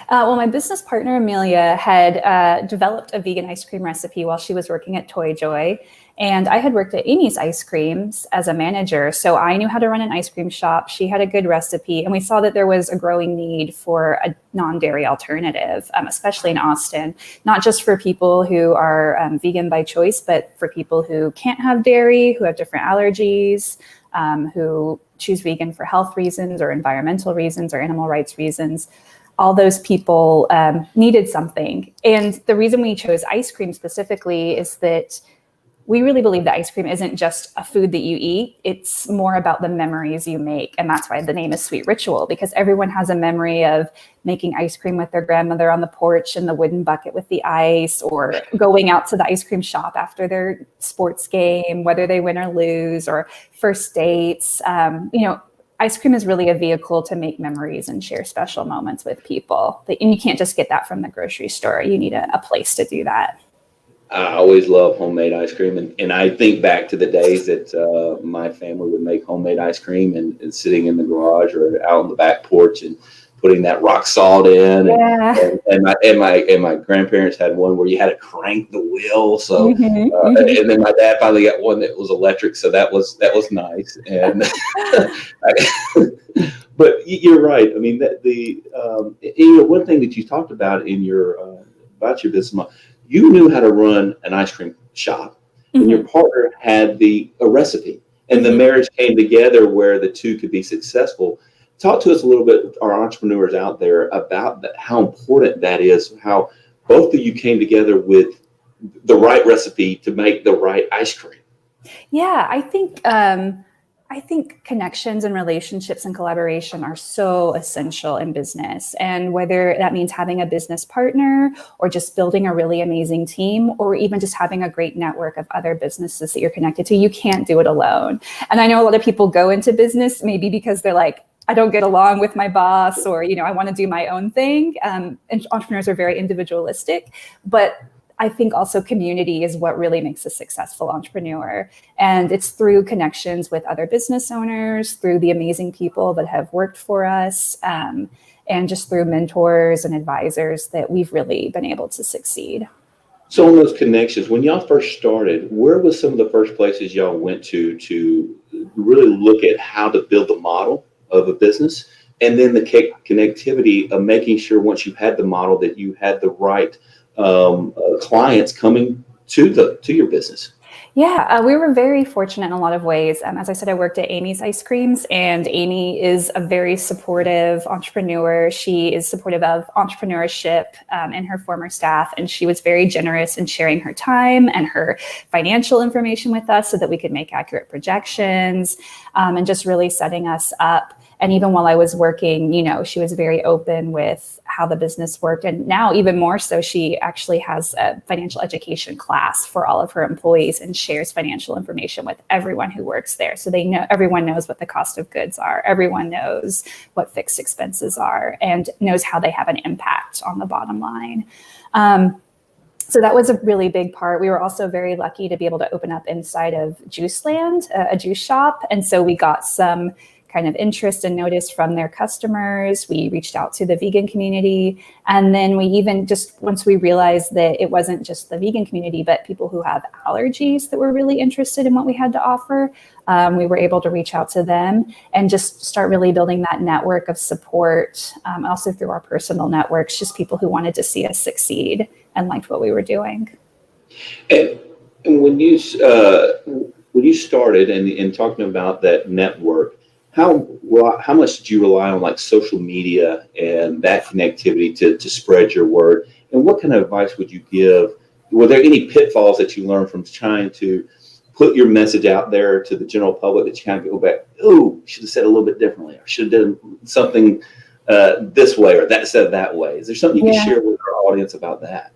Well, my business partner, Amelia, had developed a vegan ice cream recipe while she was working at Toy Joy. And I had worked at Amy's Ice Creams as a manager. So I knew how to run an ice cream shop. She had a good recipe. And we saw that there was a growing need for a non-dairy alternative, especially in Austin, not just for people who are vegan by choice, but for people who can't have dairy, who have different allergies, who choose vegan for health reasons or environmental reasons or animal rights reasons. All those people needed something. And the reason we chose ice cream specifically is that we really believe that ice cream isn't just a food that you eat. It's more about the memories you make. And that's why the name is Sweet Ritual, because everyone has a memory of making ice cream with their grandmother on the porch in the wooden bucket with the ice, or going out to the ice cream shop after their sports game, whether they win or lose, or first dates. Ice cream is really a vehicle to make memories and share special moments with people. And you can't just get that from the grocery store. You need a place to do that. I always love homemade ice cream. And I think back to the days that my family would make homemade ice cream and sitting in the garage or out on the back porch and putting that rock salt in. And my grandparents had one where you had to crank the wheel. So, and then my dad finally got one that was electric. So that was nice. And, but you're right. I mean, one thing that you talked about about your business model, you knew how to run an ice cream shop, and your partner had a recipe, and the marriage came together where the two could be successful. Talk to us a little bit, our entrepreneurs out there, about how important that is, how both of you came together with the right recipe to make the right ice cream. Yeah, I think connections and relationships and collaboration are so essential in business. And whether that means having a business partner or just building a really amazing team, or even just having a great network of other businesses that you're connected to, you can't do it alone. And I know a lot of people go into business maybe because they're like, I don't get along with my boss, or, I want to do my own thing. And entrepreneurs are very individualistic, but I think also community is what really makes a successful entrepreneur. And it's through connections with other business owners, through the amazing people that have worked for us, and just through mentors and advisors that we've really been able to succeed. So on those connections, when y'all first started, where was some of the first places y'all went to really look at how to build the model of a business? And then the connectivity of making sure once you had the model that you had the right clients coming to your business? Yeah, we were very fortunate in a lot of ways. As I said, I worked at Amy's Ice Creams, and Amy is a very supportive entrepreneur. She is supportive of entrepreneurship and her former staff, and she was very generous in sharing her time and her financial information with us so that we could make accurate projections, and just really setting us up And even while I was working, she was very open with how the business worked. And now even more so, she actually has a financial education class for all of her employees and shares financial information with everyone who works there. So everyone knows what the cost of goods are. Everyone knows what fixed expenses are and knows how they have an impact on the bottom line. So that was a really big part. We were also very lucky to be able to open up inside of Juiceland, a juice shop. And so we got some kind of interest and notice from their customers. We reached out to the vegan community. And then we even once we realized that it wasn't just the vegan community, but people who have allergies that were really interested in what we had to offer, we were able to reach out to them and just start really building that network of support, also through our personal networks, just people who wanted to see us succeed and liked what we were doing. And when you started and talking about that network, how much did you rely on like social media and that connectivity to spread your word? And what kind of advice would you give? Were there any pitfalls that you learned from trying to put your message out there to the general public that you kind of go back, oh, should have said a little bit differently, or should have done something this way, or that said that way? Is there something you can share with our audience about that?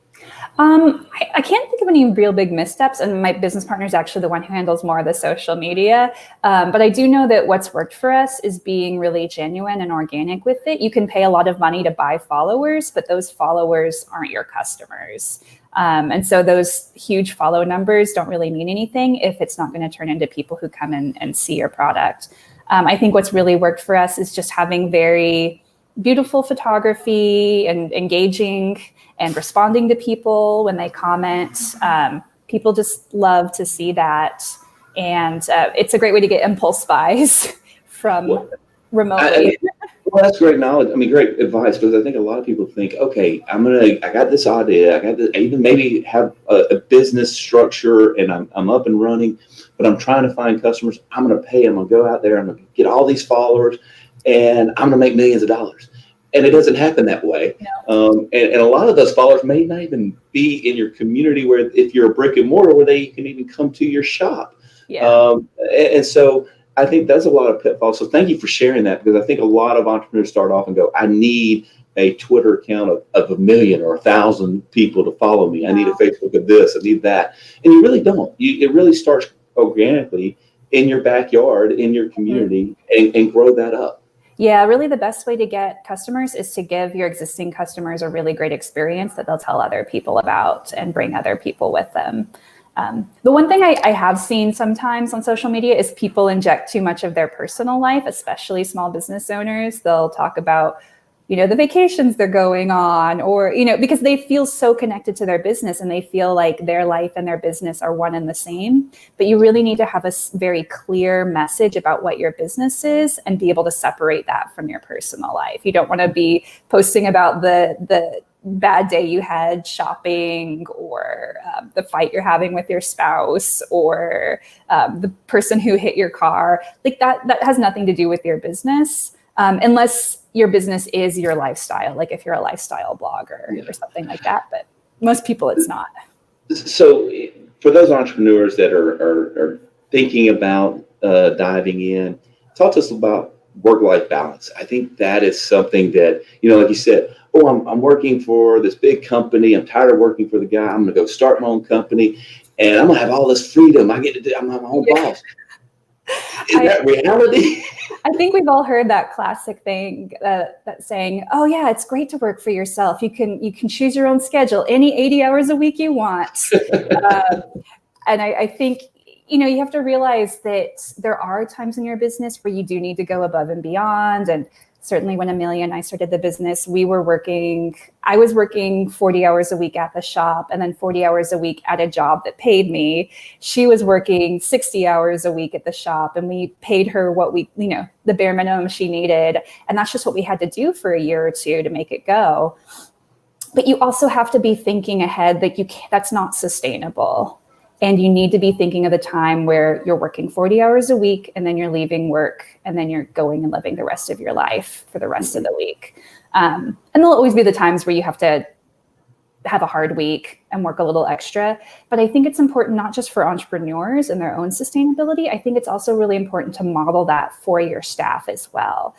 I can't think of any real big missteps, and my business partner is actually the one who handles more of the social media. But I do know that what's worked for us is being really genuine and organic with it. You can pay a lot of money to buy followers, but those followers aren't your customers. And so those huge follow numbers don't really mean anything if it's not going to turn into people who come in and see your product. I think what's really worked for us is just having very beautiful photography and engaging and responding to people when they comment. People just love to see that. And it's a great way to get impulse buys from remotely. Well, that's great knowledge. I mean, great advice, because I think a lot of people think, okay, I got this idea. I even maybe have a business structure and I'm up and running, but I'm trying to find customers. I'm going to pay. I'm going to go out there. I'm going to get all these followers and I'm going to make millions of dollars. And it doesn't happen that way. No. And a lot of those followers may not even be in your community, where if you're a brick and mortar, where they can even come to your shop. Yeah. And so I think that's a lot of pitfalls. So thank you for sharing that, because I think a lot of entrepreneurs start off and go, I need a Twitter account of 1 million or 1,000 people to follow me. I need a Facebook of this, I need that. And you really don't. It really starts organically in your backyard, in your community, and grow that up. Yeah, really the best way to get customers is to give your existing customers a really great experience that they'll tell other people about and bring other people with them. The one thing I have seen sometimes on social media is people inject too much of their personal life, especially small business owners. They'll talk about, the vacations they're going on, or, because they feel so connected to their business and they feel like their life and their business are one and the same. But you really need to have a very clear message about what your business is and be able to separate that from your personal life. You don't want to be posting about the bad day you had shopping, or the fight you're having with your spouse, or the person who hit your car. Like that has nothing to do with your business, unless your business is your lifestyle, like if you're a lifestyle blogger or something like that. But most people, it's not. So for those entrepreneurs that are thinking about diving in, talk to us about work-life balance. I think that is something that, like you said, I'm working for this big company. I'm tired of working for the guy. I'm going to go start my own company, and I'm going to have all this freedom. I'm my own boss. Is that reality? I think we've all heard that classic thing, that saying, "Oh yeah, it's great to work for yourself. You can choose your own schedule, any 80 hours a week you want." And I think you have to realize that there are times in your business where you do need to go above and beyond. And certainly when Amelia and I started the business, I was working 40 hours a week at the shop and then 40 hours a week at a job that paid me. She was working 60 hours a week at the shop, and we paid her what the bare minimum she needed. And that's just what we had to do for a year or two to make it go. But you also have to be thinking ahead that that's not sustainable. And you need to be thinking of the time where you're working 40 hours a week and then you're leaving work and then you're going and living the rest of your life for the rest of the week. And there'll always be the times where you have to have a hard week and work a little extra. But I think it's important not just for entrepreneurs and their own sustainability. I think it's also really important to model that for your staff as well,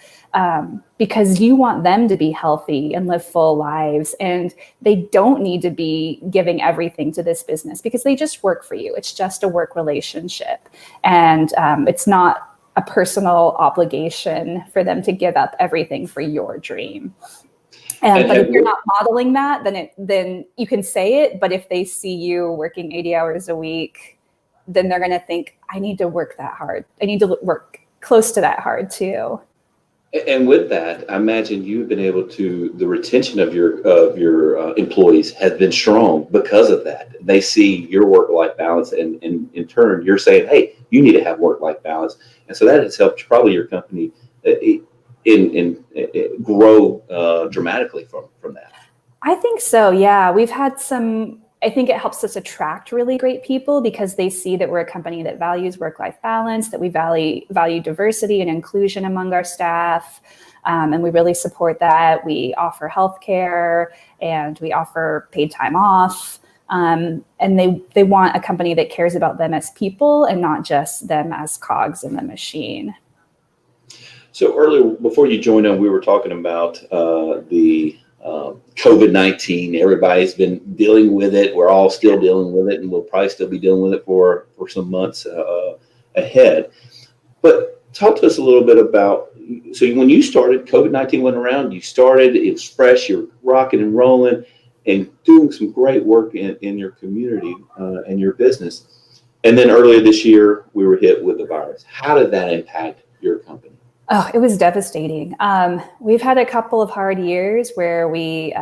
because you want them to be healthy and live full lives. And they don't need to be giving everything to this business because they just work for you. It's just a work relationship. And it's not a personal obligation for them to give up everything for your dream. But if you're not modeling that, then you can say it. But if they see you working 80 hours a week, then they're going to think, I need to work that hard. I need to work close to that hard too. And with that, I imagine you've been able to, the retention of your employees has been strong because of that. They see your work-life balance, and in turn, you're saying, hey, you need to have work-life balance. And so that has helped probably your company grow dramatically from that. I think so. Yeah, we've had some. I think it helps us attract really great people because they see that we're a company that values work-life balance, that we value diversity and inclusion among our staff, and we really support that. We offer healthcare and we offer paid time off, and they want a company that cares about them as people and not just them as cogs in the machine. So earlier, before you joined on, we were talking about the COVID-19. Everybody's been dealing with it. We're all still dealing with it, and we'll probably still be dealing with it for some months ahead. But talk to us a little bit about, so when you started, COVID-19 went around, you started, it was fresh, you're rocking and rolling and doing some great work in your community and your business. And then earlier this year, we were hit with the virus. How did that impact your company? Oh, it was devastating. We've had a couple of hard years where we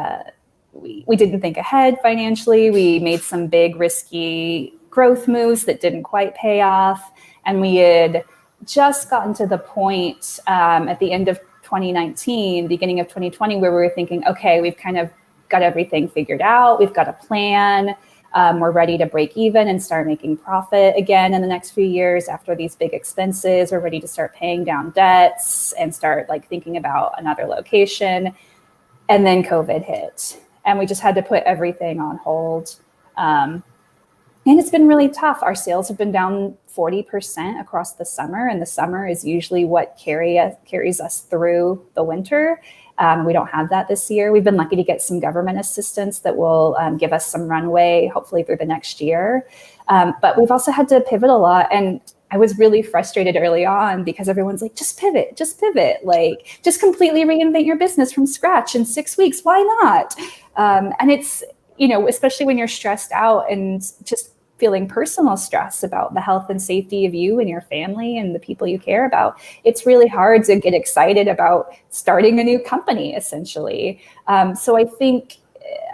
didn't think ahead financially. We made some big risky growth moves that didn't quite pay off. And we had just gotten to the point at the end of 2019, beginning of 2020, where we were thinking, okay, we've kind of got everything figured out. We've got a plan. We're ready to break even and start making profit again in the next few years after these big expenses. We're ready to start paying down debts and start thinking about another location. And then COVID hit and we just had to put everything on hold. And it's been really tough. Our sales have been down 40% across the summer, and the summer is usually what carries us through the winter. We don't have that this year. We've been lucky to get some government assistance that will give us some runway, hopefully through the next year. But we've also had to pivot a lot. And I was really frustrated early on because everyone's like, just pivot, just completely reinvent your business from scratch in 6 weeks. Why not? And it's, especially when you're stressed out and just feeling personal stress about the health and safety of you and your family and the people you care about, it's really hard to get excited about starting a new company, essentially. So I think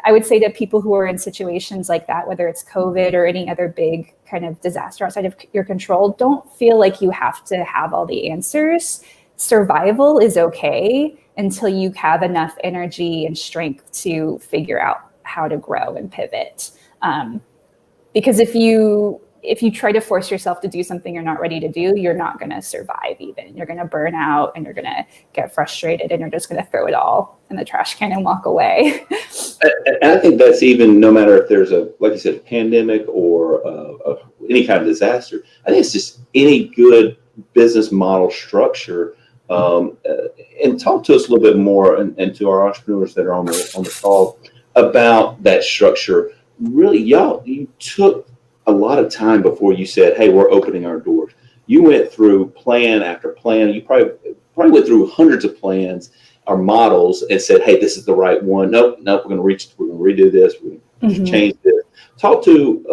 I would say to people who are in situations like that, whether it's COVID or any other big kind of disaster outside of your control, don't feel like you have to have all the answers. Survival is okay until you have enough energy and strength to figure out how to grow and pivot. Because if you try to force yourself to do something you're not ready to do, you're not going to survive even. You're going to burn out and you're going to get frustrated and you're just going to throw it all in the trash can and walk away. And I think that's even no matter if there's like you said, a pandemic or any kind of disaster. I think it's just any good business model structure. And talk to us a little bit more and to our entrepreneurs that are on the call about that structure. Really, you took a lot of time before you said, hey, we're opening our doors. You went through plan after plan. You probably went through hundreds of plans or models and said, hey, this is the right one. Nope, we're going to redo this. We're going to change this. Talk to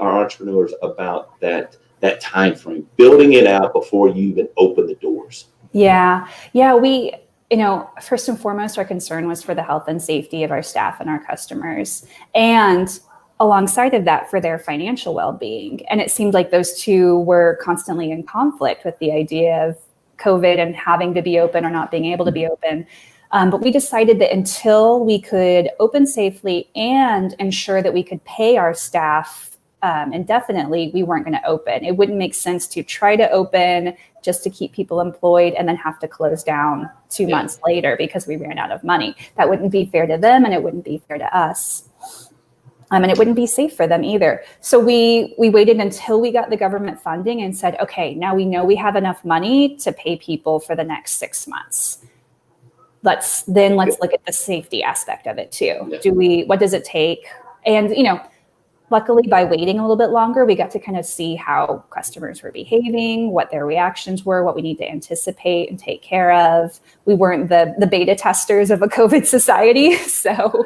our entrepreneurs about that time frame, building it out before you even open the doors. Yeah. We, first and foremost, our concern was for the health and safety of our staff and our customers. And alongside of that, for their financial well-being. And it seemed like those two were constantly in conflict with the idea of COVID and having to be open or not being able to be open. But we decided that until we could open safely and ensure that we could pay our staff indefinitely, we weren't going to open. It wouldn't make sense to try to open just to keep people employed and then have to close down 2 months later because we ran out of money. That wouldn't be fair to them and it wouldn't be fair to us. And it wouldn't be safe for them either. So we waited until we got the government funding and said, okay, now we know we have enough money to pay people for the next 6 months. Let's look at the safety aspect of it too. Yeah. What does it take? And, luckily, by waiting a little bit longer, we got to kind of see how customers were behaving, what their reactions were, what we need to anticipate and take care of. We weren't the beta testers of a COVID society, so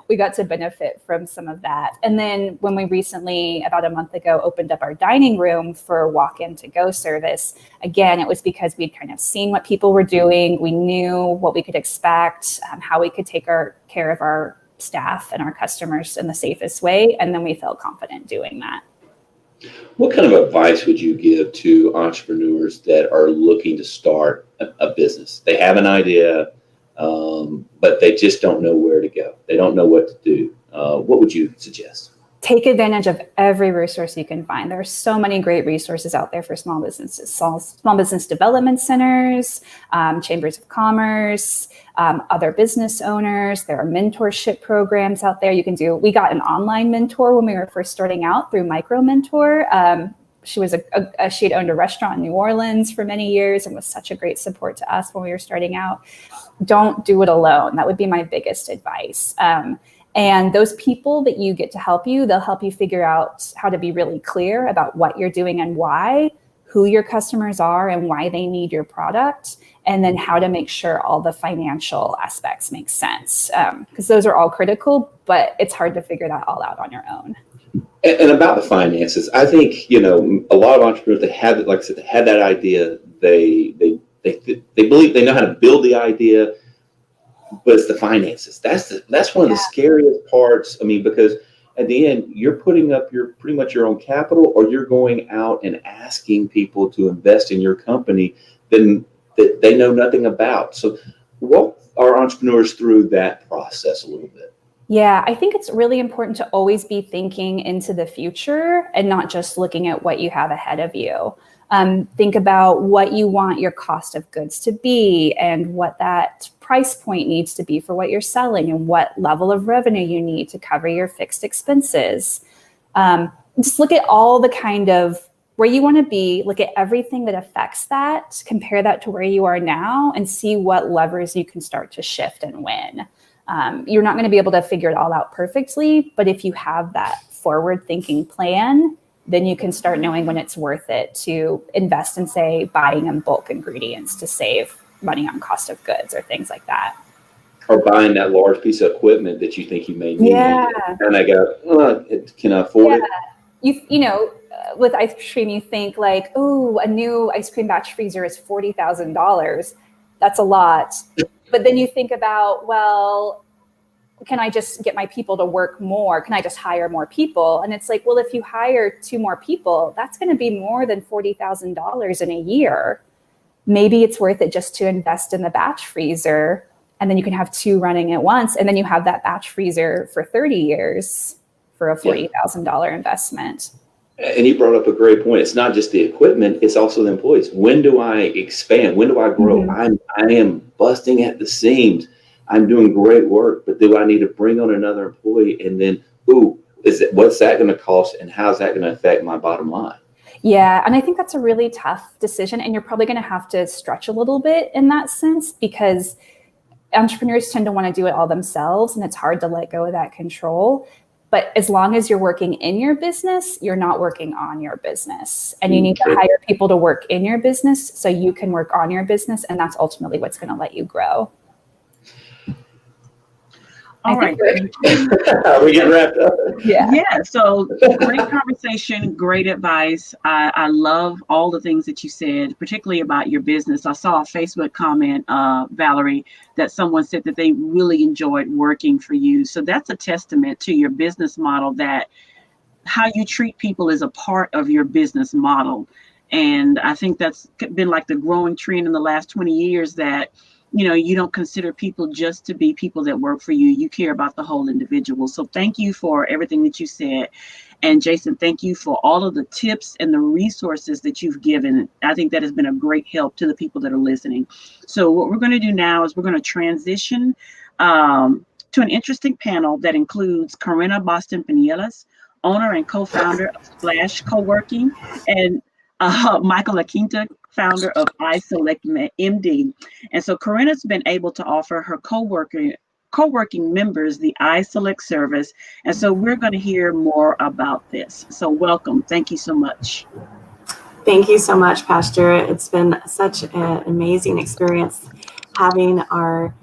we got to benefit from some of that. And then when we recently, about a month ago, opened up our dining room for walk-in to-go service, again, it was because we'd kind of seen what people were doing. We knew what we could expect, how we could take care of our staff and our customers in the safest way. And then we felt confident doing that. What kind of advice would you give to entrepreneurs that are looking to start a business? They have an idea, but they just don't know where to go. They don't know what to do. What would you suggest? Take advantage of every resource you can find. There are so many great resources out there for small businesses, small business development centers, chambers of commerce, other business owners. There are mentorship programs out there you can do. We got an online mentor when we were first starting out through Micro Mentor. She had owned a restaurant in New Orleans for many years and was such a great support to us when we were starting out. Don't do it alone. That would be my biggest advice. And those people that you get to help you, they'll help you figure out how to be really clear about what you're doing and why, who your customers are and why they need your product, and then how to make sure all the financial aspects make sense. Because those are all critical, but it's hard to figure that all out on your own. And about the finances, I think, a lot of entrepreneurs, they have, like I said, they had that idea. They believe they know how to build the idea, but it's the finances. That's one of the scariest parts. I mean, because at the end, you're putting up pretty much your own capital, or you're going out and asking people to invest in your company that they know nothing about. So walk our entrepreneurs through that process a little bit. Yeah, I think it's really important to always be thinking into the future and not just looking at what you have ahead of you. Think about what you want your cost of goods to be and what that price point needs to be for what you're selling and what level of revenue you need to cover your fixed expenses. Just look at all the kind of where you want to be, look at everything that affects that, compare that to where you are now, and see what levers you can start to shift and win. You're not going to be able to figure it all out perfectly, but if you have that forward-thinking plan, then you can start knowing when it's worth it to invest in, say, buying in bulk ingredients to save money on cost of goods or things like that. Or buying that large piece of equipment that you think you may need. Yeah. And I go, can I afford it? With ice cream, you think like, oh, a new ice cream batch freezer is $40,000. That's a lot. But then you think about, well, can I just get my people to work more? Can I just hire more people? And it's like, well, if you hire 2 more people, that's going to be more than $40,000 in a year. Maybe it's worth it just to invest in the batch freezer, and then you can have 2 running at once, and then you have that batch freezer for 30 years for a $40,000 investment. And you brought up a great point. It's not just the equipment, it's also the employees. When do I expand? When do I grow? Mm-hmm. I am busting at the seams. I'm doing great work, but do I need to bring on another employee? And then, what's that going to cost, and how's that going to affect my bottom line? Yeah, and I think that's a really tough decision, and you're probably going to have to stretch a little bit in that sense, because entrepreneurs tend to want to do it all themselves, and it's hard to let go of that control. But as long as you're working in your business, you're not working on your business. And you need to hire people to work in your business so you can work on your business, and that's ultimately what's going to let you grow. All right. We get wrapped up. Yeah. So great conversation, great advice. I love all the things that you said, particularly about your business. I saw a Facebook comment, Valerie, that someone said that they really enjoyed working for you. So that's a testament to your business model, that how you treat people is a part of your business model. And I think that's been like the growing trend in the last 20 years, that you don't consider people just to be people that work for you. You care about the whole individual. So thank you for everything that you said. And Jason, thank you for all of the tips and the resources that you've given. I think that has been a great help to the people that are listening. So what we're going to do now is we're going to transition to an interesting panel that includes Corinna Boston Pinelas, owner and co-founder of Splash Co-working, and Michael Laquinta, founder of iSelect MD. And so Corinna's been able to offer her co-working members the iSelect service. And so we're going to hear more about this. So welcome. Thank you so much. Thank you so much, Pastor. It's been such an amazing experience having our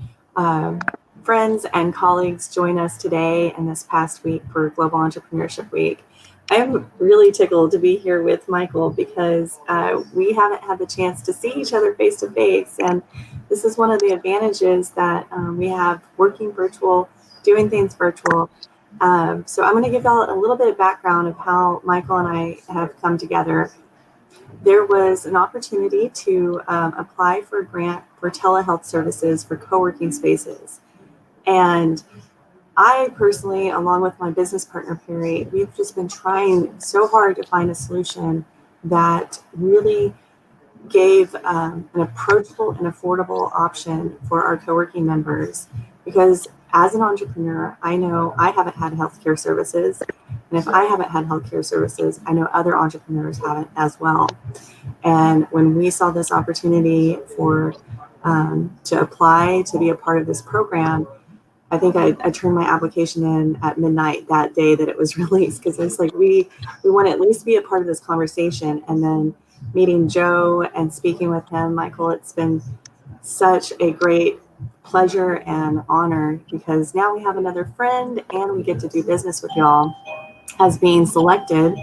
friends and colleagues join us today and this past week for Global Entrepreneurship Week. I'm really tickled to be here with Michael because we haven't had the chance to see each other face to face. And this is one of the advantages that we have working virtual, doing things virtual. So I'm going to give y'all a little bit of background of how Michael and I have come together. There was an opportunity to apply for a grant for telehealth services for co-working spaces. And I personally, along with my business partner, Perry, we've just been trying so hard to find a solution that really gave an approachable and affordable option for our co-working members. Because as an entrepreneur, I know I haven't had healthcare services. And if I haven't had healthcare services, I know other entrepreneurs haven't as well. And when we saw this opportunity for to apply to be a part of this program, I think I turned my application in at midnight that day that it was released, because it's like we want to at least be a part of this conversation. And then meeting Joe and speaking with him, Michael, it's been such a great pleasure and honor, because now we have another friend and we get to do business with y'all as being selected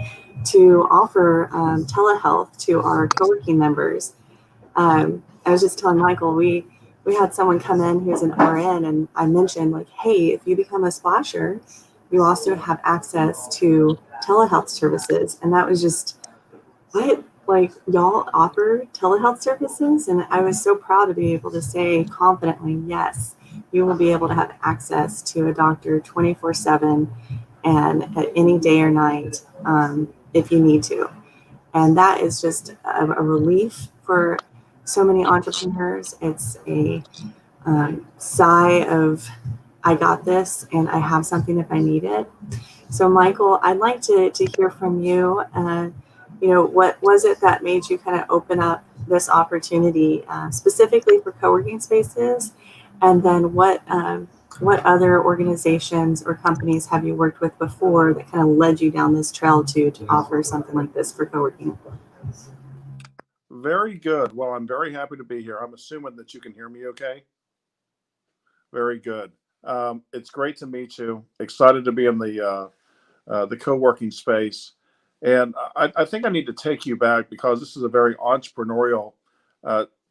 to offer telehealth to our co-working members. I was just telling Michael, we had someone come in who's an RN, and I mentioned, like, hey, if you become a splasher, you also have access to telehealth services. And that was just, what? Like, y'all offer telehealth services? And I was so proud to be able to say confidently, yes, you will be able to have access to a doctor 24/7 and at any day or night if you need to. And that is just a relief for so many entrepreneurs. It's a sigh of, I got this and I have something if I need it. So Michael, I'd like to hear from you. What was it that made you kind of open up this opportunity specifically for co-working spaces? And then what other organizations or companies have you worked with before that kind of led you down this trail to offer something like this for co-working? Very good. Well, I'm very happy to be here. I'm assuming that you can hear me okay. Very good. It's great to meet you. Excited to be in the co-working space. And I think I need to take you back, because this is a very entrepreneurial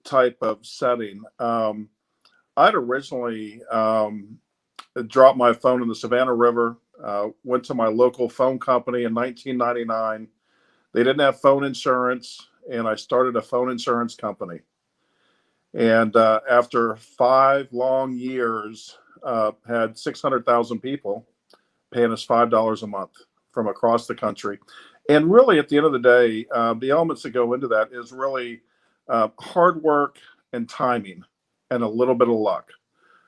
type of setting. I'd originally dropped my phone in the Savannah River, went to my local phone company in 1999. They didn't have phone insurance, and I started a phone insurance company. And after 5 long years, had 600,000 people paying us $5 a month from across the country. And really, at the end of the day, the elements that go into that is really hard work and timing and a little bit of luck,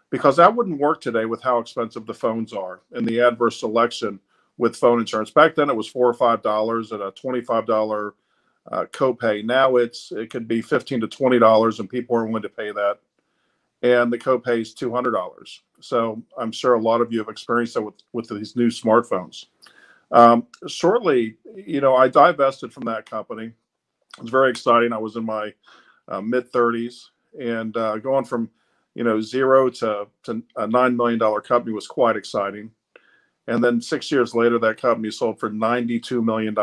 because that wouldn't work today with how expensive the phones are and the adverse selection with phone insurance. Back then, it was $4 or $5 at a $25 copay. Now it could be $15 to $20, and people are willing to pay that. And the copay is $200. So I'm sure a lot of you have experienced that with these new smartphones. Shortly, I divested from that company. It was very exciting. I was in my mid 30s, and going from zero to a $9 million company was quite exciting. And then 6 years later, that company sold for $92 million.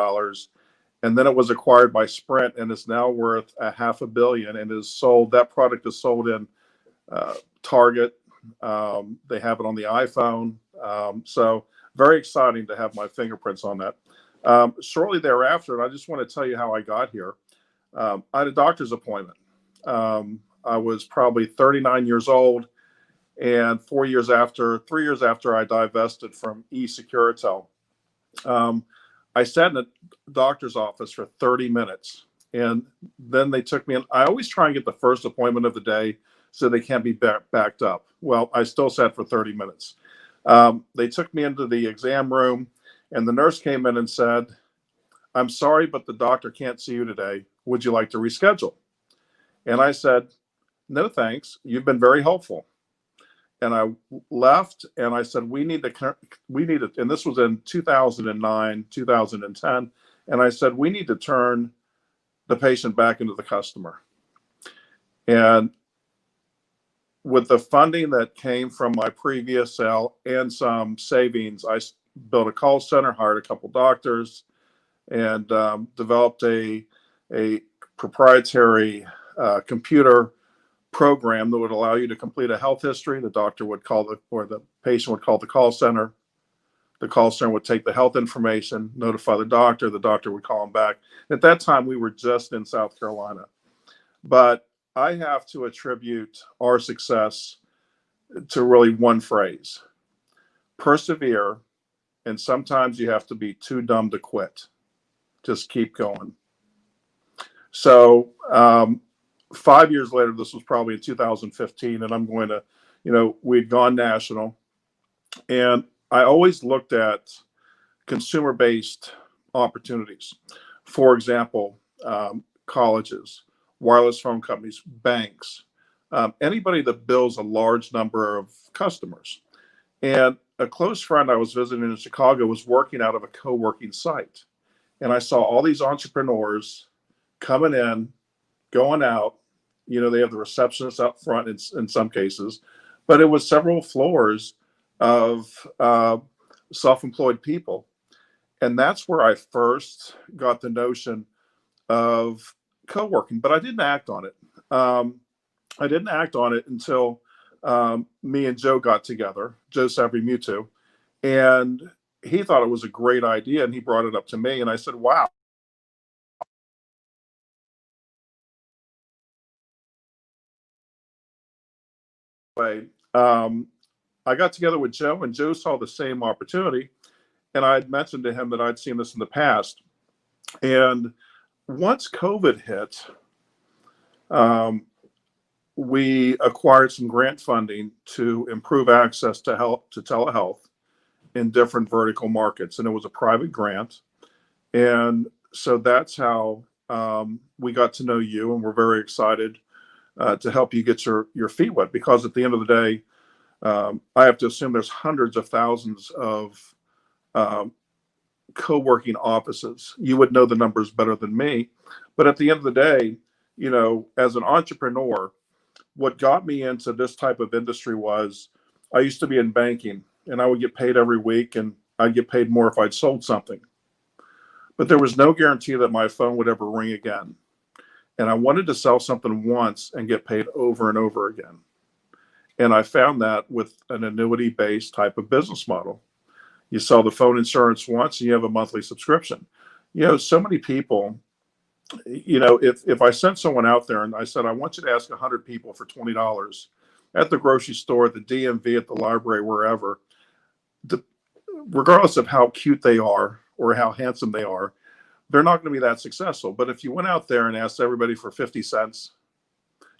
And then it was acquired by Sprint, and is now worth $500 million, and is sold. That product is sold in Target. They have it on the iPhone. So very exciting to have my fingerprints on that. Shortly thereafter, and I just want to tell you how I got here. I had a doctor's appointment. I was probably 39 years old, and 3 years after I divested from eSecuritel, I sat in a doctor's office for 30 minutes, and then they took me in. I always try and get the first appointment of the day so they can't be backed up. Well, I still sat for 30 minutes. They took me into the exam room, and the nurse came in and said, "I'm sorry, but the doctor can't see you today. Would you like to reschedule?" And I said, "No, thanks. You've been very helpful." And I left, and I said, we need to, and this was in 2009, 2010. And I said, we need to turn the patient back into the customer. And with the funding that came from my previous sale and some savings, I built a call center, hired a couple doctors, and developed a proprietary computer program that would allow you to complete a health history. The doctor would call the patient would call the call center. The call center would take the health information, notify the doctor would call them back. At that time, we were just in South Carolina. But I have to attribute our success to really one phrase: persevere, and sometimes you have to be too dumb to quit. Just keep going. So 5 years later, this was probably in 2015, and I'm going to, we'd gone national, and I always looked at consumer-based opportunities. For example, colleges, wireless phone companies, banks, anybody that bills a large number of customers. And a close friend I was visiting in Chicago was working out of a co-working site. And I saw all these entrepreneurs coming in, going out. They have the receptionist up front in some cases, but it was several floors of self-employed people. And that's where I first got the notion of co-working, but I didn't act on it. I didn't act on it until me and Joe got together, Joe Savrimutu, and he thought it was a great idea, and he brought it up to me, and I said, wow. I got together with Joe, and Joe saw the same opportunity, and I had mentioned to him that I'd seen this in the past. And once COVID hit, we acquired some grant funding to improve access to telehealth in different vertical markets, and it was a private grant. And so that's how we got to know you, and we're very excited to help you get your feet wet, because at the end of the day, I have to assume there's hundreds of thousands of co-working offices. You would know the numbers better than me, but at the end of the day, as an entrepreneur, what got me into this type of industry was I used to be in banking, and I would get paid every week, and I'd get paid more if I'd sold something. But there was no guarantee that my phone would ever ring again. And I wanted to sell something once and get paid over and over again. And I found that with an annuity-based type of business model. You sell the phone insurance once and you have a monthly subscription. So many people, if I sent someone out there and I said, I want you to ask 100 people for $20 at the grocery store, at the DMV, at the library, wherever, regardless of how cute they are or how handsome they are, they're not going to be that successful. But if you went out there and asked everybody for 50 cents,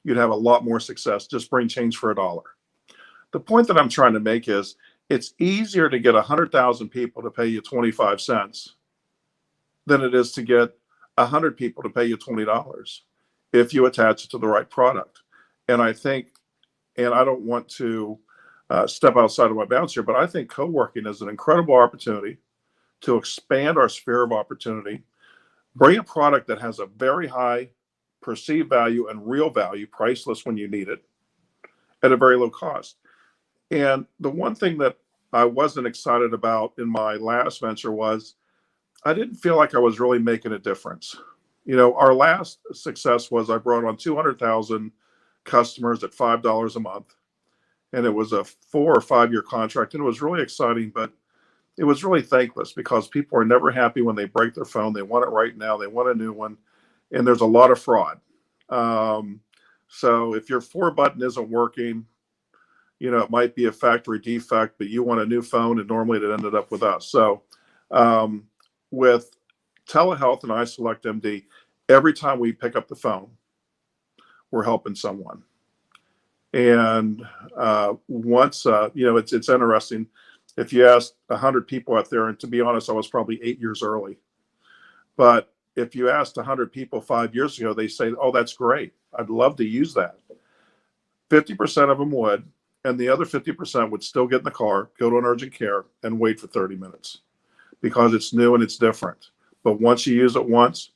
you'd have a lot more success. Just bring change for $1. The point that I'm trying to make is it's easier to get 100,000 people to pay you 25 cents than it is to get 100 people to pay you $20 if you attach it to the right product. And I think, and I don't want to step outside of my bounds here, but I think co-working is an incredible opportunity to expand our sphere of opportunity, bring a product that has a very high perceived value and real value, priceless when you need it, at a very low cost. And the one thing that I wasn't excited about in my last venture was I didn't feel like I was really making a difference. Our last success was I brought on 200,000 customers at $5 a month. And it was a 4 or 5 year contract. And it was really exciting, but it was really thankless because people are never happy when they break their phone. They want it right now. They want a new one. And there's a lot of fraud. So if your 4 button isn't working, it might be a factory defect, but you want a new phone, and normally it ended up with us. So with telehealth and iSelect MD, every time we pick up the phone, we're helping someone. And once, it's interesting. If you asked 100 people out there, and to be honest, I was probably 8 years early, but if you asked 100 people 5 years ago, they say, oh, that's great. I'd love to use that. 50% of them would, and the other 50% would still get in the car, go to an urgent care, and wait for 30 minutes because it's new and it's different. But once you use it once,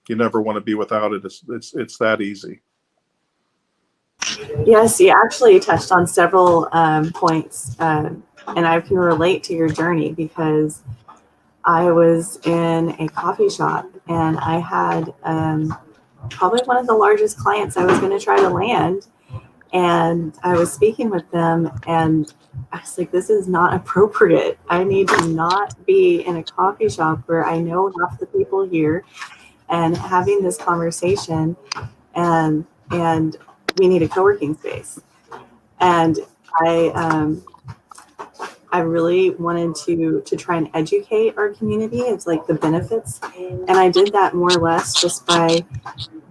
you never want to be without it. It's that easy. Yes, you actually touched on several points, and I can relate to your journey because I was in a coffee shop and I had probably one of the largest clients I was going to try to land. And I was speaking with them and I was like, this is not appropriate. I need to not be in a coffee shop where I know half the people here and having this conversation, and we need a co-working space. And I really wanted to try and educate our community. It's like the benefits. And I did that more or less just by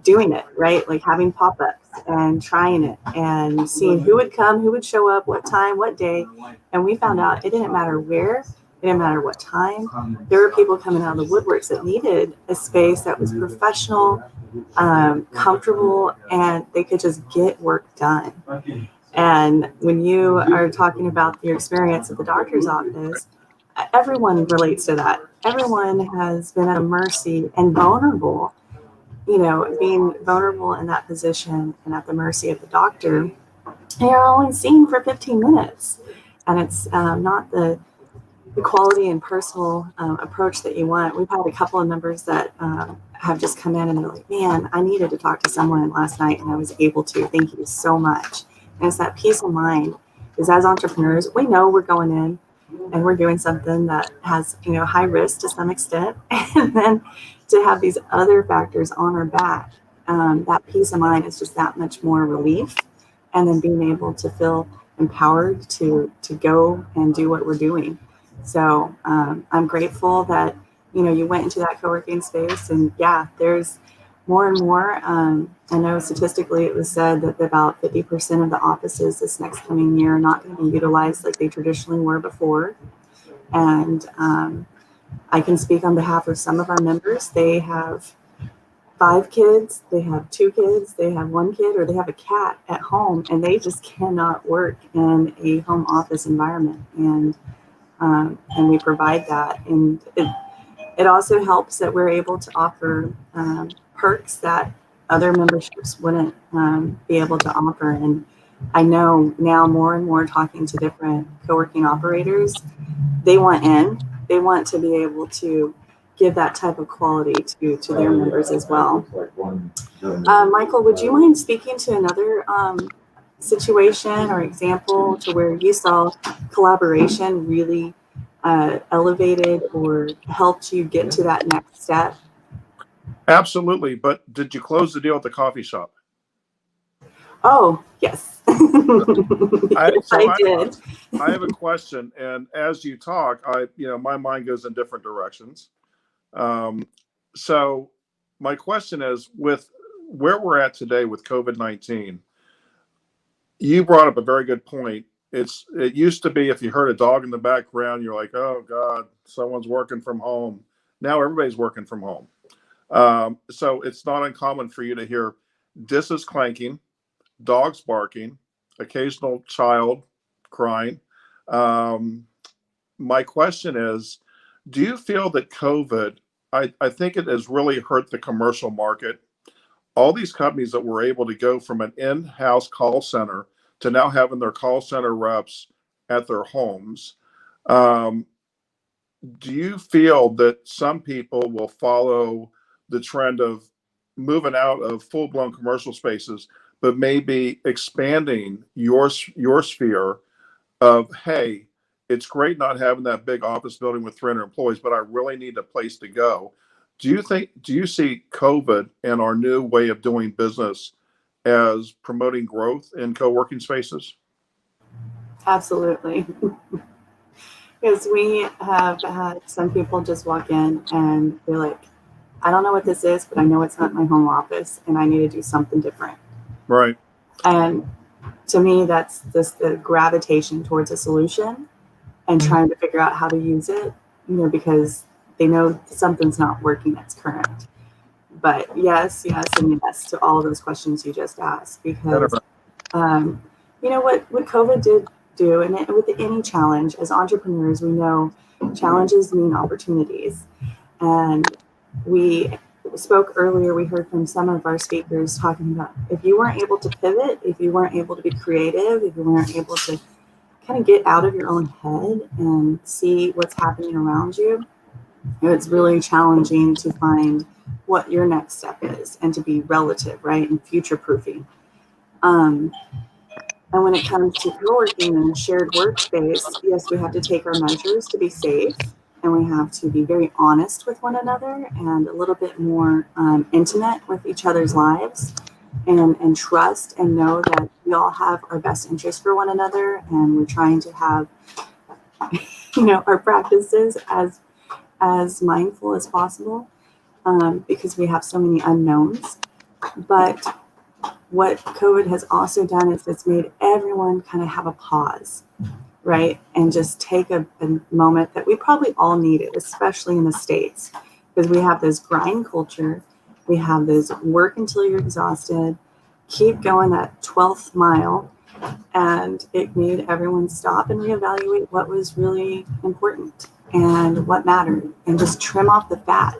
doing it, right? Like having pop-ups and trying it and seeing who would come, who would show up, what time, what day. And we found out it didn't matter where, it didn't matter what time. There were people coming out of the woodworks that needed a space that was professional, comfortable, and they could just get work done. And when you are talking about your experience at the doctor's office, everyone relates to that. Everyone has been at a mercy and vulnerable, being vulnerable in that position and at the mercy of the doctor. And you're only seen for 15 minutes. And it's not the quality and personal approach that you want. We've had a couple of members that have just come in and they're like, man, I needed to talk to someone last night and I was able to. Thank you so much. And it's that peace of mind, because as entrepreneurs, we know we're going in and we're doing something that has, high risk to some extent. And then to have these other factors on our back, that peace of mind is just that much more relief. And then being able to feel empowered to go and do what we're doing. So I'm grateful that, you went into that co-working space, and yeah, there's more and more. I know statistically it was said that about 50% of the offices this next coming year are not going to be utilized like they traditionally were before. And I can speak on behalf of some of our members. They have 5 kids, they have 2 kids, they have 1 kid, or they have a cat at home, and they just cannot work in a home office environment. And we provide that. And it also helps that we're able to offer perks that other memberships wouldn't be able to offer. And I know now more and more talking to different co-working operators, they want to be able to give that type of quality to their members as well. Michael, would you mind speaking to another situation or example to where you saw collaboration really elevated or helped you get to that next step? Absolutely. But did you close the deal at the coffee shop? Oh, yes. I did. I have a question, and as you talk, my mind goes in different directions. So my question is, with where we're at today with COVID-19, you brought up a very good point. It used to be if you heard a dog in the background, you're like, oh God, someone's working from home. Now everybody's working from home. So it's not uncommon for you to hear dishes clanking, dogs barking, occasional child crying. My question is, do you feel that COVID, I think it has really hurt the commercial market? All these companies that were able to go from an in-house call center to now having their call center reps at their homes. Do you feel that some people will follow the trend of moving out of full-blown commercial spaces, but maybe expanding your sphere of, hey, it's great not having that big office building with 300 employees, but I really need a place to go. Do you see COVID and our new way of doing business as promoting growth in co-working spaces? Absolutely. Because we have had some people just walk in and be like, I don't know what this is, but I know it's not my home office and I need to do something different. Right. And to me, that's just the gravitation towards a solution and trying to figure out how to use it, because they know something's not working that's current. But yes, and yes to all of those questions you just asked, because what COVID did do, and with any challenge, as entrepreneurs, we know challenges mean opportunities. And we spoke earlier, we heard from some of our speakers talking about if you weren't able to pivot, if you weren't able to be creative, if you weren't able to kind of get out of your own head and see what's happening around you, it's really challenging to find what your next step is and to be relative, right, and future proofing. And when it comes to co-working and shared workspace, yes, we have to take our measures to be safe, and we have to be very honest with one another and a little bit more intimate with each other's lives, and trust and know that we all have our best interest for one another, and we're trying to have our practices as mindful as possible, because we have so many unknowns. But what COVID has also done is it's made everyone kind of have a pause, right? And just take a moment that we probably all needed, especially in the States, because we have this grind culture. We have this work until you're exhausted, keep going that 12th mile. And it made everyone stop and reevaluate what was really important and what mattered, and just trim off the fat.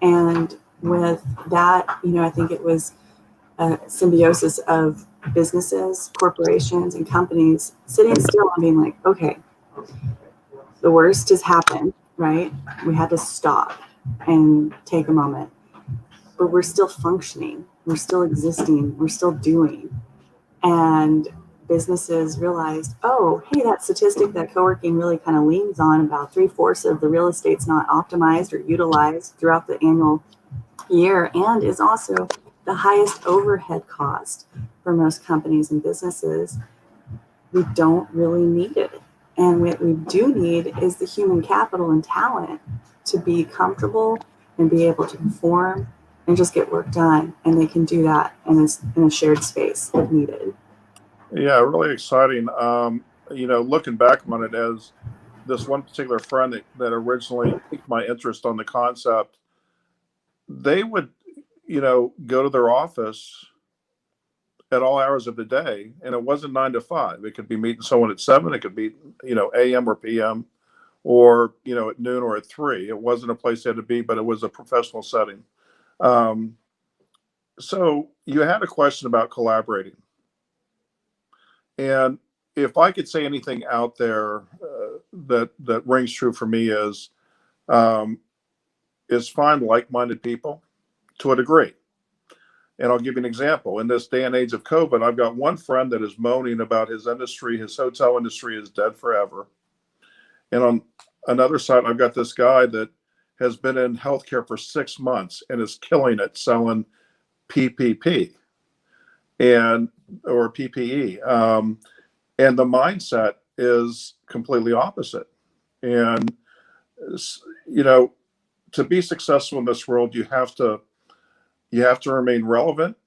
And with that, I think it was a symbiosis of businesses, corporations, and companies sitting still and being like, okay, the worst has happened, right? We had to stop and take a moment, but we're still functioning, we're still existing, we're still doing. And businesses realized, oh, hey, that statistic that co-working really kind of leans on, about 3/4 of the real estate's not optimized or utilized throughout the annual year, and is also the highest overhead cost for most companies and businesses. We don't really need it. And what we do need is the human capital and talent to be comfortable and be able to perform and just get work done. And they can do that in a shared space if needed. Yeah, really exciting. Looking back on it, as this one particular friend that originally piqued my interest on the concept, they would, go to their office at all hours of the day, and it wasn't 9 to 5. It could be meeting someone at 7. It could be, AM or PM, or, at noon or at 3. It wasn't a place they had to be, but it was a professional setting. So you had a question about collaborating. And if I could say anything out there that rings true for me is find like-minded people to a degree. And I'll give you an example. In this day and age of COVID, I've got one friend that is moaning about his industry. His hotel industry is dead forever. And on another side, I've got this guy that has been in healthcare for 6 months and is killing it selling PPP or PPE. And the mindset is completely opposite. And, to be successful in this world, you have to remain relevant,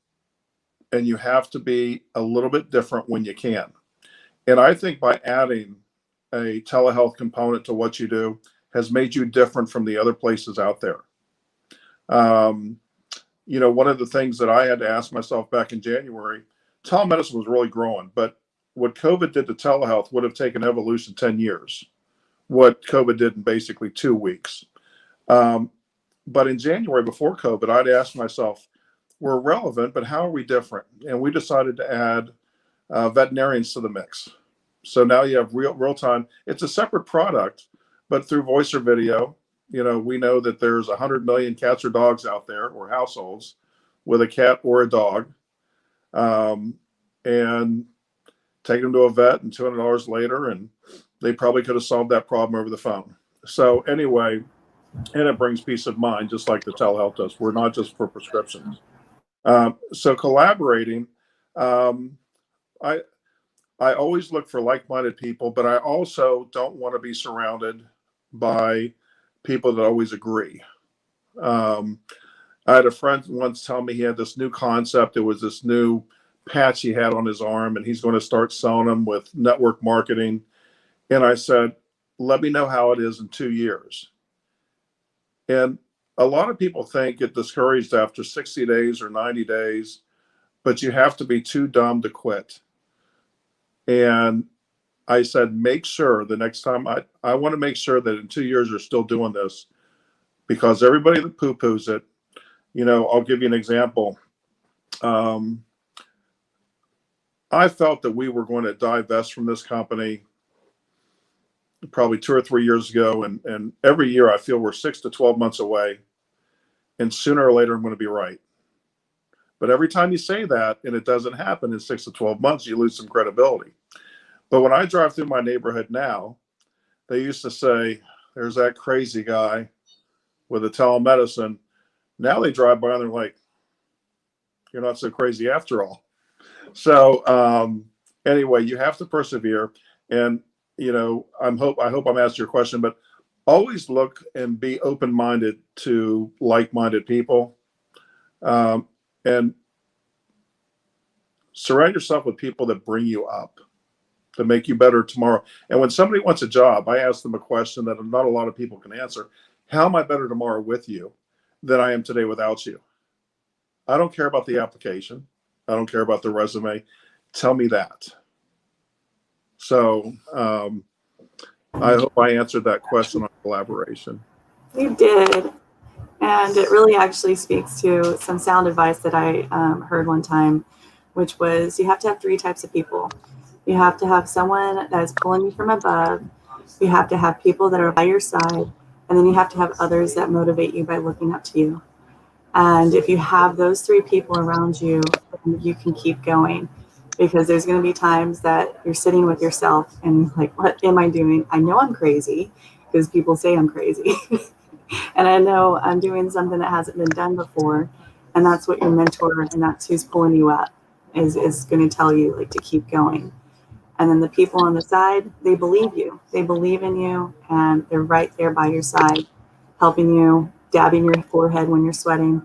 and you have to be a little bit different when you can. And I think by adding a telehealth component to what you do has made you different from the other places out there. One of the things that I had to ask myself back in January, telemedicine was really growing, but what COVID did to telehealth would have taken evolution 10 years. What COVID did in basically 2 weeks. But in January before COVID, I'd asked myself, we're relevant, but how are we different? And we decided to add veterinarians to the mix. So now you have real time. It's a separate product, but through voice or video, we know that there's 100 million cats or dogs out there, or households with a cat or a dog. And take them to a vet, and $200 later, and they probably could have solved that problem over the phone. So anyway, and it brings peace of mind, just like the telehealth does. We're not just for prescriptions. So collaborating, I always look for like-minded people, but I also don't want to be surrounded by people that always agree. I had a friend once tell me he had this new concept. It was this new patch he had on his arm, and he's going to start selling them with network marketing. And I said, let me know how it is in 2 years. And a lot of people get discouraged after 60 days or 90 days, but you have to be too dumb to quit. And I said, make sure the next time I want to make sure that in 2 years you're still doing this, because everybody that poo-poos it, I'll give you an example. I felt that we were going to divest from this company probably 2 or 3 years ago. And every year I feel we're 6 to 12 months away. And sooner or later, I'm going to be right. But every time you say that and it doesn't happen in 6 to 12 months, you lose some credibility. But when I drive through my neighborhood now, they used to say, there's that crazy guy with the telemedicine. Now they drive by and they're like, you're not so crazy after all. So anyway, you have to persevere. And, I hope I'm asking your question, but always look and be open-minded to like-minded people. And surround yourself with people that bring you up, to make you better tomorrow. And when somebody wants a job, I ask them a question that not a lot of people can answer. How am I better tomorrow with you than I am today without you? I don't care about the application. I don't care about the resume. Tell me that. So I hope I answered that question on collaboration. You did. And it really actually speaks to some sound advice that I heard one time, which was you have to have 3 types of people. You have to have someone that is pulling you from above. You have to have people that are by your side. And then you have to have others that motivate you by looking up to you. And if you have those 3 people around you, you can keep going, because there's going to be times that you're sitting with yourself and like, what am I doing? I know I'm crazy because people say I'm crazy. And I know I'm doing something that hasn't been done before. And that's what your mentor, and that's who's pulling you up, is going to tell you, like, to keep going. And then the people on the side, they believe you. They believe in you, and they're right there by your side, helping you, dabbing your forehead when you're sweating.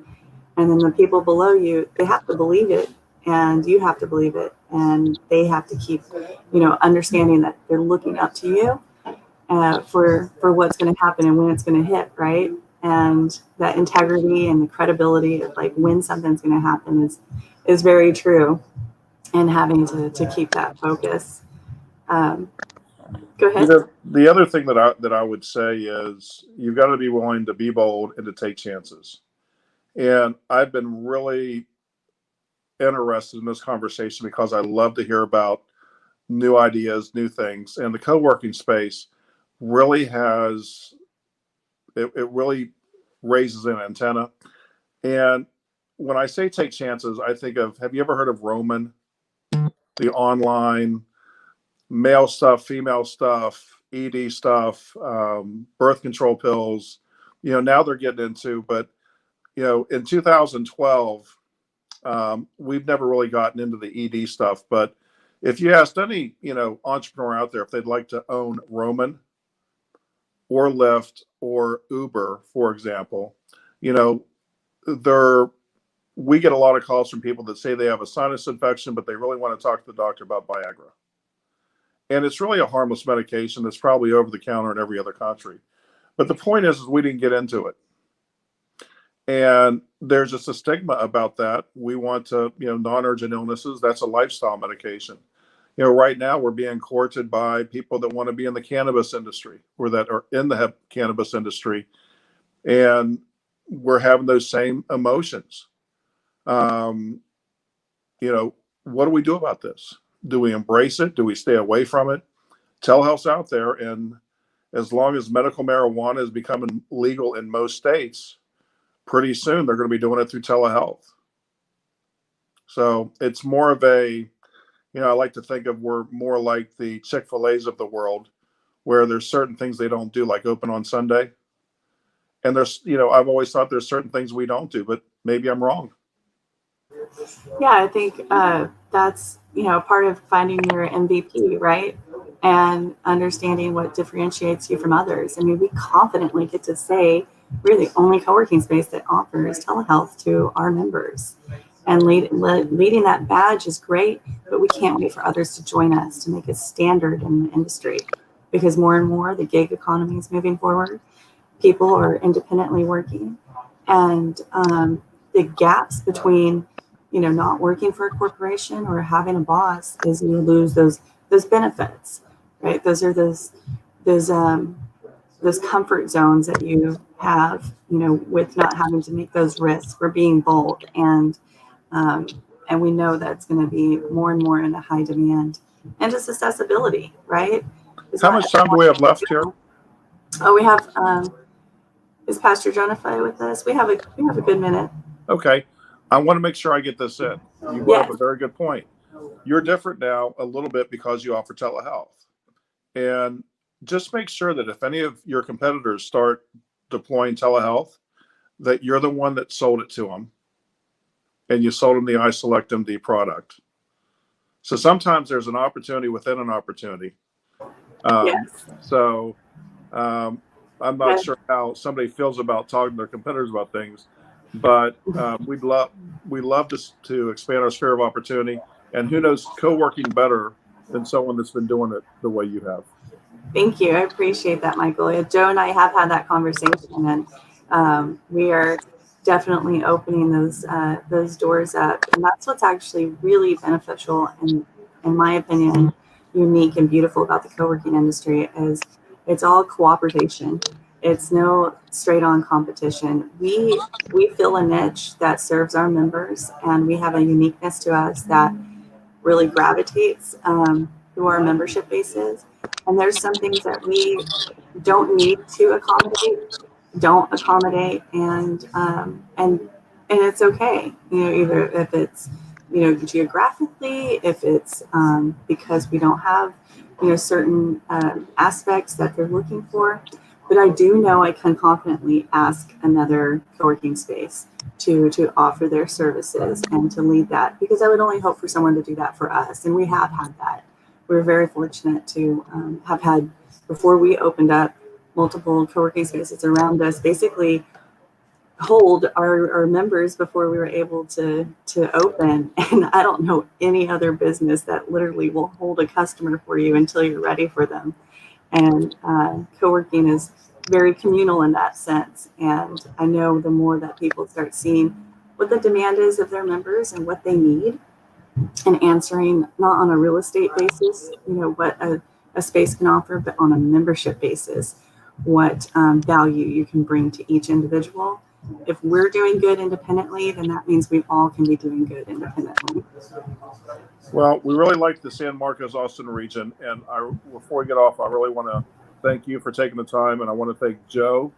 And then the people below you, they have to believe it, and you have to believe it. And they have to keep, understanding that they're looking up to you for what's going to happen and when it's going to hit, right? And that integrity and the credibility of like when something's going to happen is very true. And having to keep that focus. Go ahead. The other thing that I would say is you've got to be willing to be bold and to take chances. And I've been really interested in this conversation because I love to hear about new ideas, new things. And the co-working space really has, it really raises an antenna. And when I say take chances, I think of, have you ever heard of Roman? The online male stuff, female stuff, ED stuff, birth control pills, now they're getting into, but, in 2012, we've never really gotten into the ED stuff. But if you asked any, entrepreneur out there if they'd like to own Roman or Lyft or Uber, for example, we get a lot of calls from people that say they have a sinus infection, but they really want to talk to the doctor about Viagra. And it's really a harmless medication that's probably over the counter in every other country. But the point is we didn't get into it. And there's just a stigma about that. We want to, non-urgent illnesses, that's a lifestyle medication. Right now we're being courted by people that want to be in the cannabis industry or that are in the cannabis industry. And we're having those same emotions. What do we do about this? Do we embrace it? Do we stay away from it? Telehealth's out there, and as long as medical marijuana is becoming legal in most states, pretty soon they're going to be doing it through telehealth. So it's more of a, I like to think of we're more like the Chick-fil-A's of the world, where there's certain things they don't do, like open on Sunday. And there's, I've always thought there's certain things we don't do, but maybe I'm wrong. Yeah, I think that's, part of finding your MVP, right? And understanding what differentiates you from others. I mean, we confidently get to say we're the only co-working space that offers telehealth to our members. And leading that badge is great, but we can't wait for others to join us to make a standard in the industry. because more and more the gig economy is moving forward. People are independently working, and the gaps between, not working for a corporation or having a boss is you lose those benefits, right? Those are those comfort zones that you have, with not having to make those risks for being bold, and we know that's going to be more and more in a high demand, and just accessibility, right? How much time do we have left here? Oh, we have. Is Pastor Jonathan with us? We have a good minute. Okay, I want to make sure I get this in. You brought up a very good point. You're different now a little bit because you offer telehealth, and just make sure that if any of your competitors start deploying telehealth, that you're the one that sold it to them, and you sold them the iSelect MD product. So sometimes there's an opportunity within an opportunity. So I'm not sure how somebody feels about talking to their competitors about things, but we'd love to expand our sphere of opportunity. And who knows, co-working better than someone that's been doing it the way you have. Thank you. I appreciate that, Michael. Joe and I have had that conversation, and we are definitely opening those doors up. And that's what's actually really beneficial, and in my opinion, unique and beautiful about the co-working industry is it's all cooperation. It's no straight-on competition. We fill a niche that serves our members, and we have a uniqueness to us that really gravitates to our membership bases. And there's some things that we don't need to accommodate, and it's okay. Either if it's geographically, if it's because we don't have certain aspects that they're looking for. But I do know I can confidently ask another co-working space to offer their services and to lead that, because I would only hope for someone to do that for us. And we have had that. We're very fortunate to have had, before we opened up, multiple co-working spaces around us basically hold our members before we were able to open. And I don't know any other business that literally will hold a customer for you until you're ready for them. And co-working is very communal in that sense. And I know the more that people start seeing what the demand is of their members and what they need, and answering not on a real estate basis, what a space can offer, but on a membership basis, what value you can bring to each individual. If we're doing good independently, then that means we all can be doing good independently. Well, we really like the San Marcos Austin region, and before we get off, I really want to thank you for taking the time, and I want to thank Joe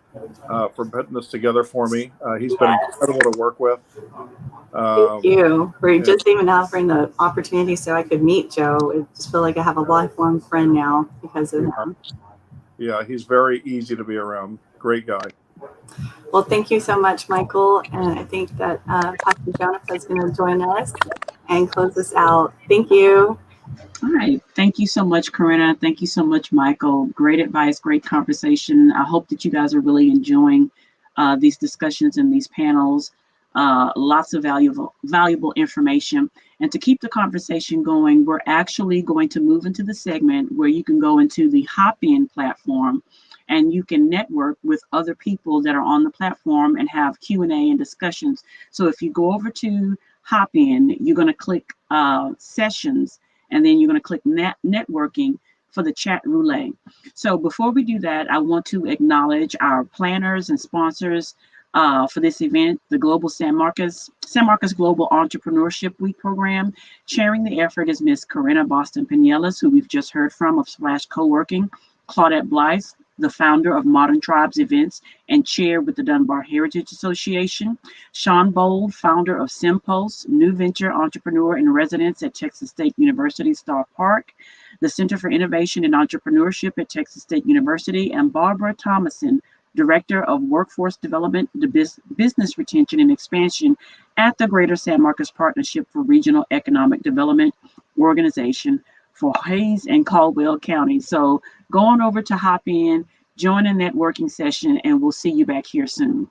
for putting this together for me. He's been incredible to work with. Thank you for just even offering the opportunity so I could meet Joe. I just feel like I have a lifelong friend now because of him. Yeah, he's very easy to be around. Great guy. Well, thank you so much, Michael. And I think that Pastor Jonathan is going to join us and close us out. Thank you. All right. Thank you so much, Corinna. Thank you so much, Michael. Great advice, great conversation. I hope that you guys are really enjoying these discussions and these panels. Lots of valuable information. And to keep the conversation going, we're actually going to move into the segment where you can go into the Hop-In platform and you can network with other people that are on the platform and have Q&A and discussions. So if you go over to Hop-In, you're going to click sessions, and then you're going to click networking for the chat roulette. So before we do that, I want to acknowledge our planners and sponsors for this event, the Global San Marcos Global Entrepreneurship Week program. Chairing the effort is Ms. Corinna Boston Pinellas, who we've just heard from of Splash Co-working, Claudette Blythe, the founder of Modern Tribes Events and chair with the Dunbar Heritage Association, Sean Bold, founder of SimPulse, new venture entrepreneur in residence at Texas State University Star Park, the Center for Innovation and Entrepreneurship at Texas State University, and Barbara Thomason, Director of Workforce Development, Business Retention and Expansion at the Greater San Marcos Partnership for Regional Economic Development Organization for Hays and Caldwell County. So go on over to Hop-In, join a networking session, and we'll see you back here soon.